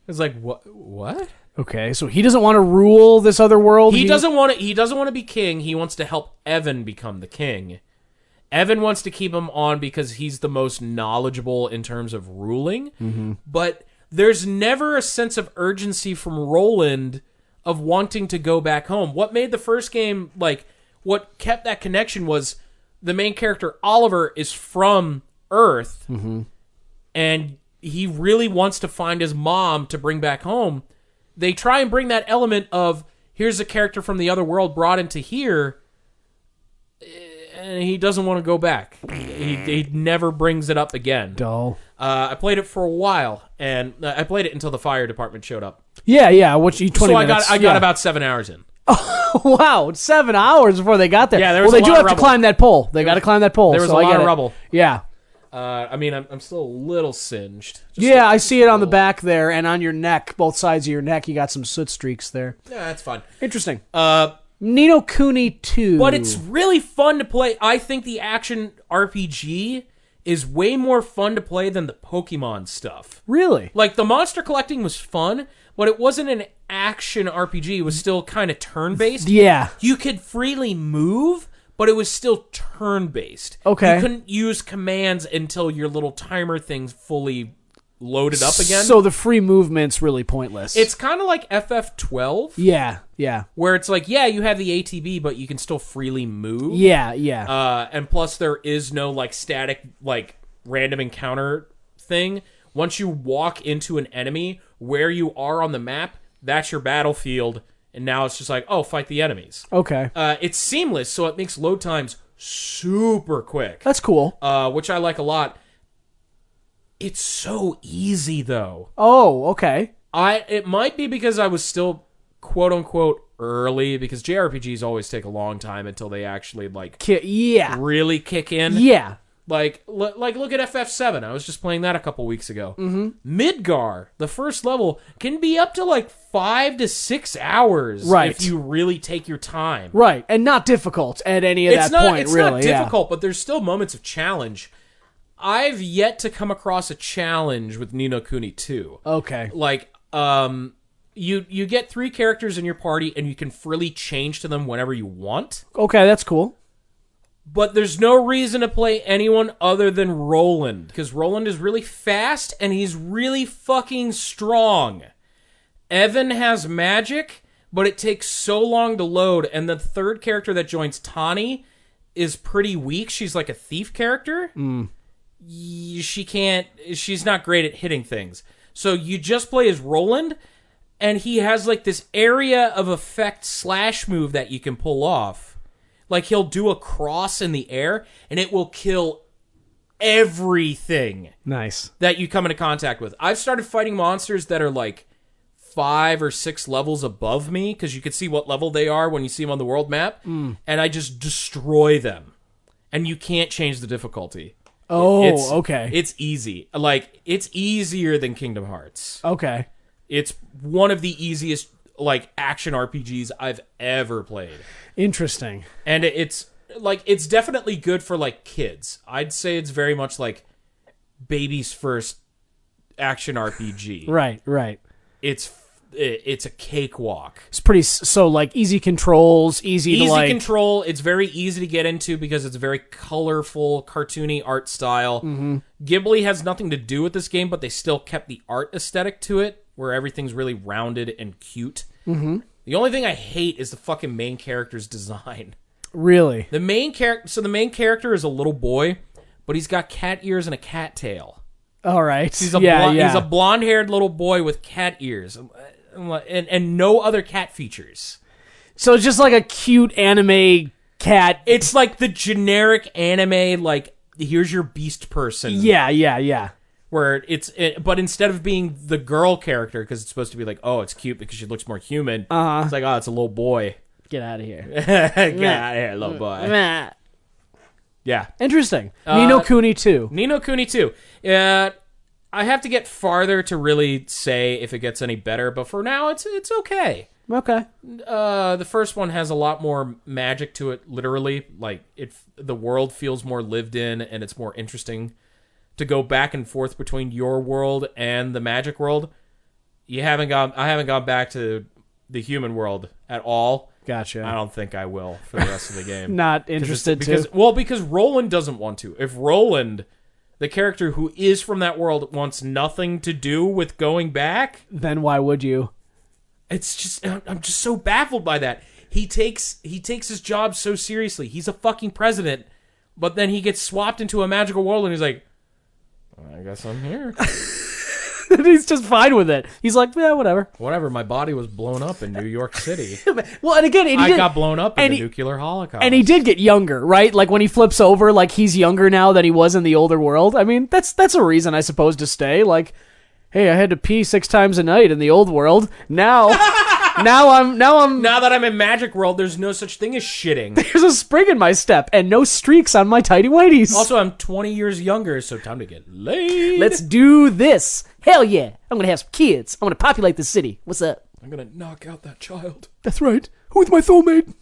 It's like, what? Okay, so he doesn't want to rule this other world? He doesn't want to be king. He wants to help Evan become the king. Evan wants to keep him on because he's the most knowledgeable in terms of ruling. But there's never a sense of urgency from Roland of wanting to go back home. What made the first game, what kept that connection was the main character, Oliver, is from Earth, and he really wants to find his mom to bring back home. They try and bring that element of, here's a character from the other world brought into here, and he doesn't want to go back. He never brings it up again. Dull. I played it for a while, and I played it until the fire department showed up. Yeah, which 20 minutes. I got about 7 hours in. Wow, 7 hours before they got there. Yeah, there was they a lot do of have rubble. to climb that pole. They got to climb that pole. There was so a I lot get of it. rubble. Yeah. I'm still a little singed. I see it on the back there, and on your neck, both sides of your neck, you got some soot streaks there. Yeah, that's fine. Interesting. Nino Kuni II. But it's really fun to play. I think the action RPG is way more fun to play than the Pokemon stuff. Really? Like, the monster collecting was fun, but it wasn't an action RPG. It was still kind of turn-based. Yeah. You could freely move, but it was still turn-based. Okay. You couldn't use commands until your little timer thing's fully loaded up again. So the free movement's really pointless. It's kind of like FF12. Yeah. Where it's like, yeah, you have the ATB, but you can still freely move. Yeah. And plus, there is no static random encounter thing. Once you walk into an enemy, where you are on the map, that's your battlefield. And now it's just like, oh, fight the enemies. Okay. It's seamless, so it makes load times super quick. That's cool. Which I like a lot. It's so easy, though. Oh, okay. It might be because I was still, quote unquote, early, because JRPGs always take a long time until they actually really kick in. Yeah. Look at FF7. I was just playing that a couple weeks ago. Midgar, the first level, can be up to 5 to 6 hours if you really take your time. Right, and not difficult at any of that point, it's really. Not difficult, but there's still moments of challenge. I've yet to come across a challenge with Ni no Kuni 2. Okay. You get 3 characters in your party, and you can freely change to them whenever you want. Okay, that's cool. But there's no reason to play anyone other than Roland, because Roland is really fast, and he's really fucking strong. Evan has magic, but it takes so long to load, and the third character that joins, Tani, is pretty weak. She's like a thief character. She's not great at hitting things. So you just play as Roland, and he has this area of effect slash move that you can pull off. He'll do a cross in the air, and it will kill everything. Nice. That you come into contact with. I've started fighting monsters that are 5 or 6 levels above me, because you can see what level they are when you see them on the world map, and I just destroy them. And you can't change the difficulty. Oh, okay. It's easy. It's easier than Kingdom Hearts. Okay. It's one of the easiest action RPGs I've ever played. Interesting. And it's definitely good for kids. I'd say it's very much baby's first action RPG. Right. It's it's a cakewalk. It's pretty like easy controls, easy to like control. It's very easy to get into because it's a very colorful, cartoony art style. Ghibli has nothing to do with this game, but they still kept the art aesthetic to it, where everything's really rounded and cute. The only thing I hate is the fucking main character's design. Really? The main character is a little boy, but he's got cat ears and a cat tail. All right. He's a blonde-haired little boy with cat ears and no other cat features. So it's just like a cute anime cat. It's like the generic anime, like, here's your beast person. Yeah. Where but instead of being the girl character, because it's supposed to be like, oh, it's cute because she looks more human, it's like, oh, it's a little boy. Get out of here. Get out of here, little boy. Yeah. Interesting. Ni no Kuni II. Ni no Kuni II. I have to get farther to really say if it gets any better, but for now, it's okay. Okay. The first one has a lot more magic to it, literally. Like, the world feels more lived in, and it's more interesting to go back and forth between your world and the magic world. I haven't gone back to the human world at all. Gotcha. I don't think I will for the rest of the game. Not interested because Roland doesn't want to. If Roland, the character who is from that world, wants nothing to do with going back, then why would you? It's just, I'm just so baffled by that. He takes his job so seriously. He's a fucking president, but then he gets swapped into a magical world and he's like, I guess I'm here. He's just fine with it. He's like, yeah, whatever. Whatever. My body was blown up in New York City. Well, and again, I got blown up in the nuclear holocaust. And he did get younger, right? Like when he flips over, like he's younger now than he was in the older world. I mean, that's a reason, I suppose, to stay. Like, hey, I had to pee 6 times a night in the old world. Now that I'm in Magic World, there's no such thing as shitting. There's a spring in my step and no streaks on my tighty whities. Also, I'm 20 years younger, so time to get laid. Let's do this. Hell yeah. I'm gonna have some kids. I'm gonna populate the city. What's up? I'm gonna knock out that child. That's right. Who's my soulmate?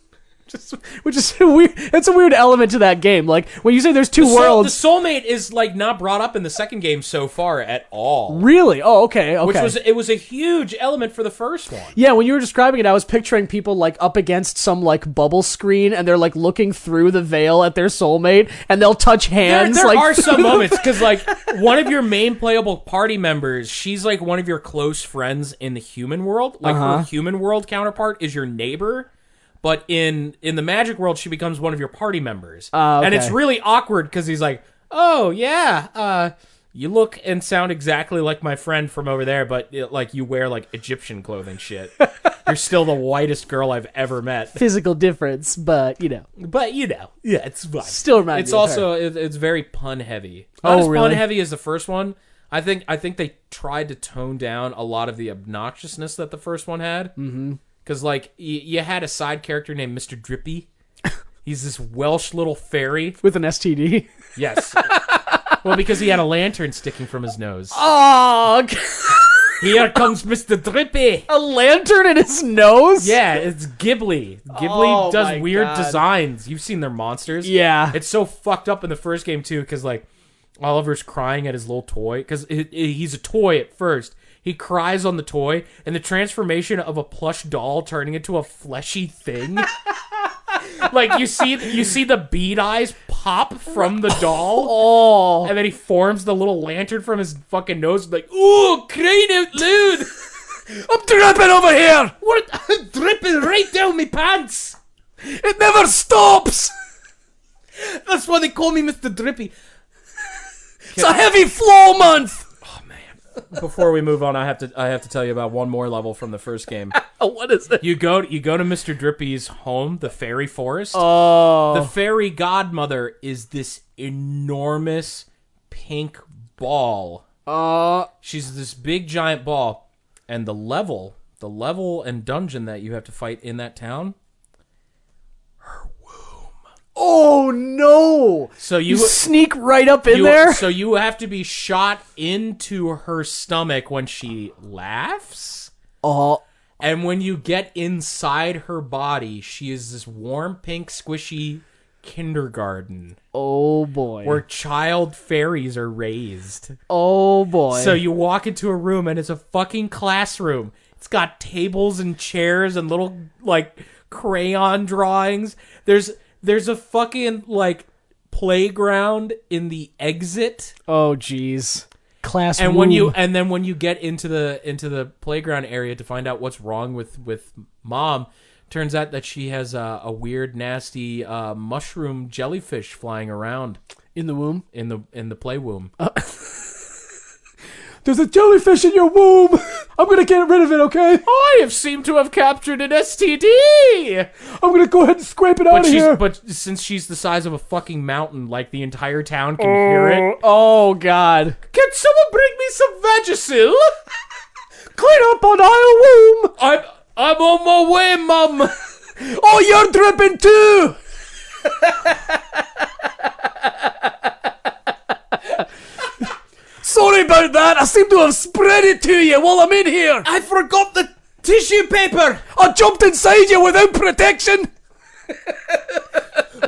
Which is weird. It's a weird element to that game. Like when you say there's two worlds, the soulmate is like not brought up in the second game so far at all. Really? Oh, okay. Which was a huge element for the first one. Yeah, when you were describing it, I was picturing people like up against some like bubble screen, and they're like looking through the veil at their soulmate, and they'll touch hands. There like, are some moments because like one of your main playable party members, she's like one of your close friends in the human world. Like her human world counterpart is your neighbor. But in the Magic World, she becomes one of your party members. Okay. And it's really awkward because he's like, oh, yeah, you look and sound exactly like my friend from over there, but like you wear like Egyptian clothing shit. You're still the whitest girl I've ever met. Physical difference, but you know. Yeah, it's fine. Still reminds me It's of also, her. it's very pun heavy. Not as really? pun heavy as the first one. I think they tried to tone down a lot of the obnoxiousness that the first one had. Mm-hmm. Because, like, you had a side character named Mr. Drippy. He's this Welsh little fairy. With an STD. Yes. Well, because he had a lantern sticking from his nose. Oh, Here comes Mr. Drippy. a lantern in his nose? Yeah, it's Ghibli. Ghibli does weird designs. You've seen their monsters. Yeah. It's so fucked up in the first game, too, because, like, Oliver's crying at his little toy. Because he's a toy at first. He cries on the toy, and the transformation of a plush doll turning into a fleshy thing. Like, you see the bead eyes pop from the doll. Oh. And then he forms the little lantern from his fucking nose, like, ooh, crying out loud. I'm dripping over here. What? I'm dripping right down my pants. It never stops. That's why they call me Mr. Drippy. It's a heavy flow month. Before we move on, I have to tell you about one more level from the first game. What is it? You go to Mr. Drippy's home, the fairy forest. Oh. The fairy godmother is this enormous pink ball. She's this big giant ball, and the level and dungeon that you have to fight in that town. Oh no! So you sneak right up in there? So you have to be shot into her stomach when she laughs. Oh. And when you get inside her body, she is this warm, pink, squishy kindergarten. Oh boy. Where child fairies are raised. Oh boy. So you walk into a room and it's a fucking classroom. It's got tables and chairs and little like crayon drawings. There's a fucking like playground in the exit. Oh, jeez. Class And room. then when you get into the playground area to find out what's wrong with Mom, turns out that she has a weird, nasty mushroom jellyfish flying around in the womb. in the play womb. There's a jellyfish in your womb. I'm gonna get rid of it, okay? I have seemed to have captured an STD. I'm gonna go ahead and scrape it out of here. But since she's the size of a fucking mountain, like the entire town can hear it. Oh, God. Can someone bring me some Vagisil? Clean up on aisle womb. I'm on my way, Mum. Oh, you're dripping too. Sorry about that. I seem to have spread it to you while I'm in here. I forgot the tissue paper. I jumped inside you without protection.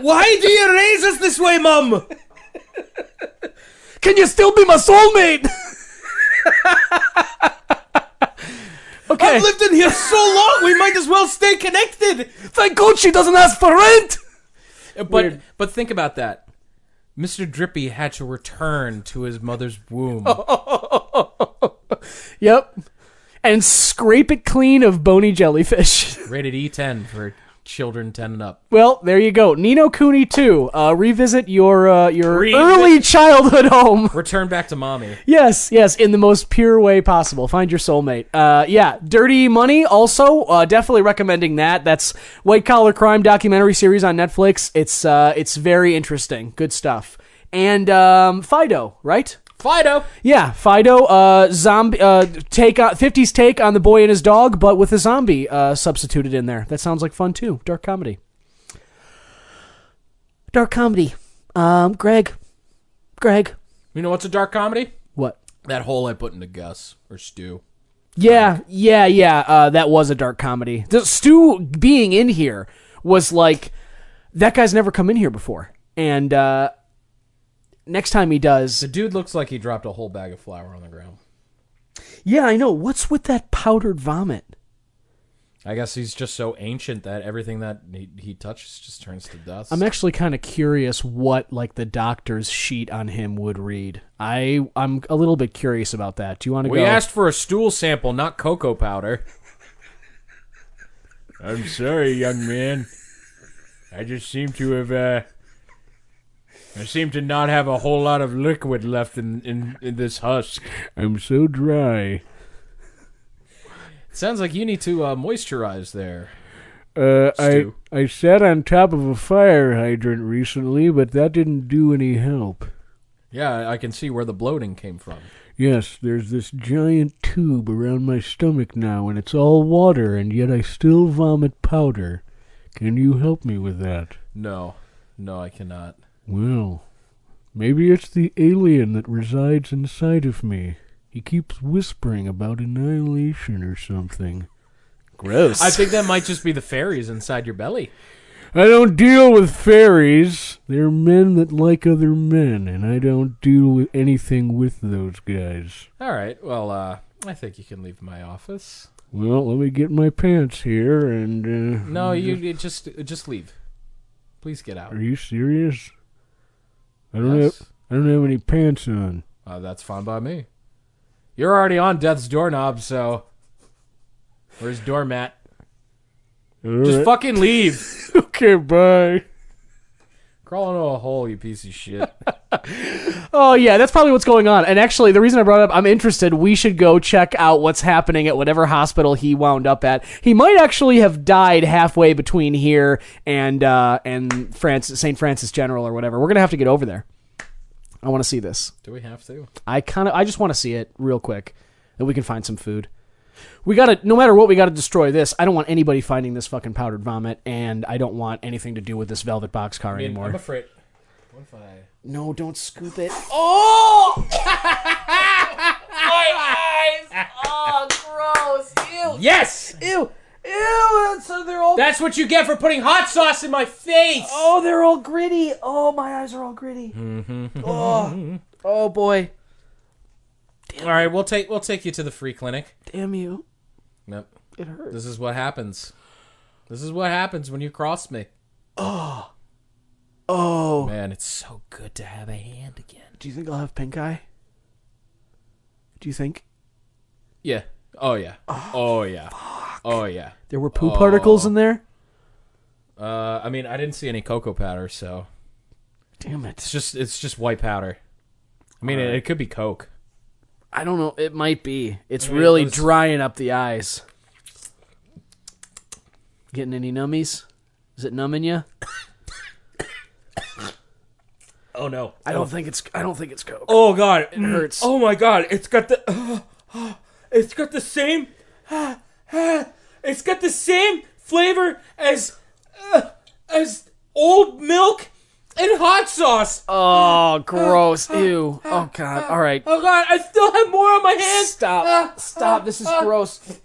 Why do you raise us this way, Mum? Can you still be my soulmate? Okay. I've lived in here so long, we might as well stay connected. Thank God she doesn't ask for rent. But think about that. Mr. Drippy had to return to his mother's womb. Yep. And scrape it clean of bony jellyfish. Rated E10 for children 10 and up. Well, there you go. Kuni II. Revisit your early childhood home. Return back to mommy. Yes, in the most pure way possible. Find your soulmate. Yeah, Dirty Money also, definitely recommending that. That's white collar crime documentary series on Netflix. It's very interesting. Good stuff. And Fido, right? Fido. Yeah, Fido, zombie take 50s take on The Boy and His Dog, but with a zombie substituted in there. That sounds like fun too. Dark comedy. Greg. You know what's a dark comedy? What? That hole I put into Gus or Stu. Yeah. That was a dark comedy. The Stu being in here was like, that guy's never come in here before, and next time he does, The dude looks like he dropped a whole bag of flour on the ground. yeah, I know. What's with that powdered vomit? I guess he's just so ancient that everything that he touches just turns to dust. I'm actually kind of curious what like the doctor's sheet on him would read. I'm a little bit curious about that. Do you want to go? We asked for a stool sample, not cocoa powder. I'm sorry, young man. I just seem to have, I seem to not have a whole lot of liquid left in this husk. I'm so dry. Sounds like you need to moisturize there. I sat on top of a fire hydrant recently, but that didn't do any help. Yeah, I can see where the bloating came from. Yes, there's this giant tube around my stomach now, and it's all water, and yet I still vomit powder. Can you help me with that? No, I cannot. Well, maybe it's the alien that resides inside of me. He keeps whispering about annihilation or something. Gross. I think that might just be the fairies inside your belly. I don't deal with fairies. They're men that like other men, and I don't deal with anything with those guys. All right, well, I think you can leave my office. Well, let me get my pants here, and... No, you just leave. Please get out. Are you serious? I don't Yes. have any pants on. That's fine by me. You're already on death's doorknob, so... Where's doormat? All Just right. fucking leave. Okay, bye. Crawl into a hole, you piece of shit. Oh, yeah, that's probably what's going on. And actually, the reason I brought it up, I'm interested. We should go check out what's happening at whatever hospital he wound up at. He might actually have died halfway between here and St. Francis General or whatever. We're going to have to get over there. I want to see this. Do we have to? I just want to see it real quick, that we can find some food. No matter what, we gotta destroy this. I don't want anybody finding this fucking powdered vomit, and I don't want anything to do with this velvet boxcar anymore. I'm afraid. What if I... No, don't scoop it. Oh! My eyes! Oh, gross! Ew! Yes! Ew! Ew! So they're all... That's what you get for putting hot sauce in my face! Oh, they're all gritty. Oh, my eyes are all gritty. Oh, boy. All right, we'll take you to the free clinic. Damn you. Yep. It hurts. This is what happens. This is what happens when you cross me. Oh. Man, it's so good to have a hand again. Do you think I'll have pink eye? Do you think? Yeah. Oh, yeah. Oh, yeah. Fuck. Oh, yeah. There were poo particles in there? I mean, I didn't see any cocoa powder, so... Damn it. It's just white powder. I mean, it could be Coke. I don't know. It might be. It's really drying up the eyes. Getting any nummies? Is it numbing you? Oh no! I don't think it's Coke. Oh god, it hurts. Oh my god, it's got the same, it's got the same flavor as old milk and hot sauce. Oh, gross! Ew! Oh god! All right. Oh god, I still have more on my hands. Stop! This is gross.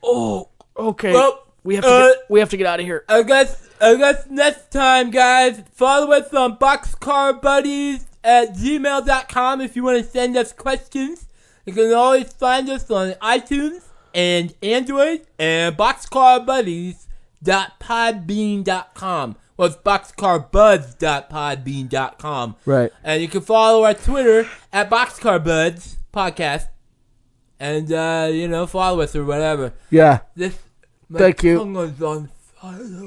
Oh, okay. Well, we have to get out of here. I guess next time, guys, follow us on boxcarbuddies@gmail.com if you want to send us questions. You can always find us on iTunes and Android and boxcarbuddies.podbean.com. Well, it's boxcarbuds.podbean.com. Right. And you can follow our Twitter at boxcarbuds podcast. And, follow us or whatever. Yeah. My Thank you. tongue is on fire.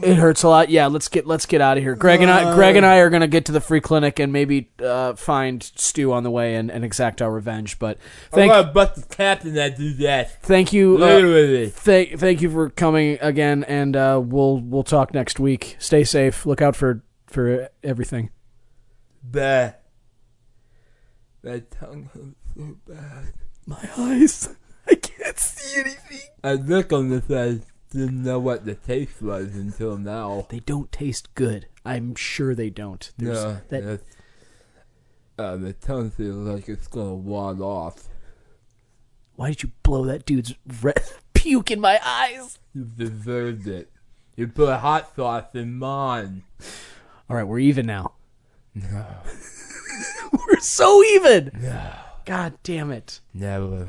It hurts a lot. Yeah, let's get out of here. Greg and I are gonna get to the free clinic and maybe find Stu on the way and exact our revenge. But I'm gonna bust the captain that do that. thank you, Literally. thank you for coming again, and we'll talk next week. Stay safe. Look out for everything. Bah. My tongue hurts so bad. My eyes. I can't see anything. I look on this eyes. Didn't know what the taste was until now. They don't taste good. I'm sure they don't. The tongue feels like it's gonna wad off. Why did you blow that dude's puke in my eyes? You deserved it. You put hot sauce in mine. All right, we're even now. No. We're so even. No. God damn it. Never.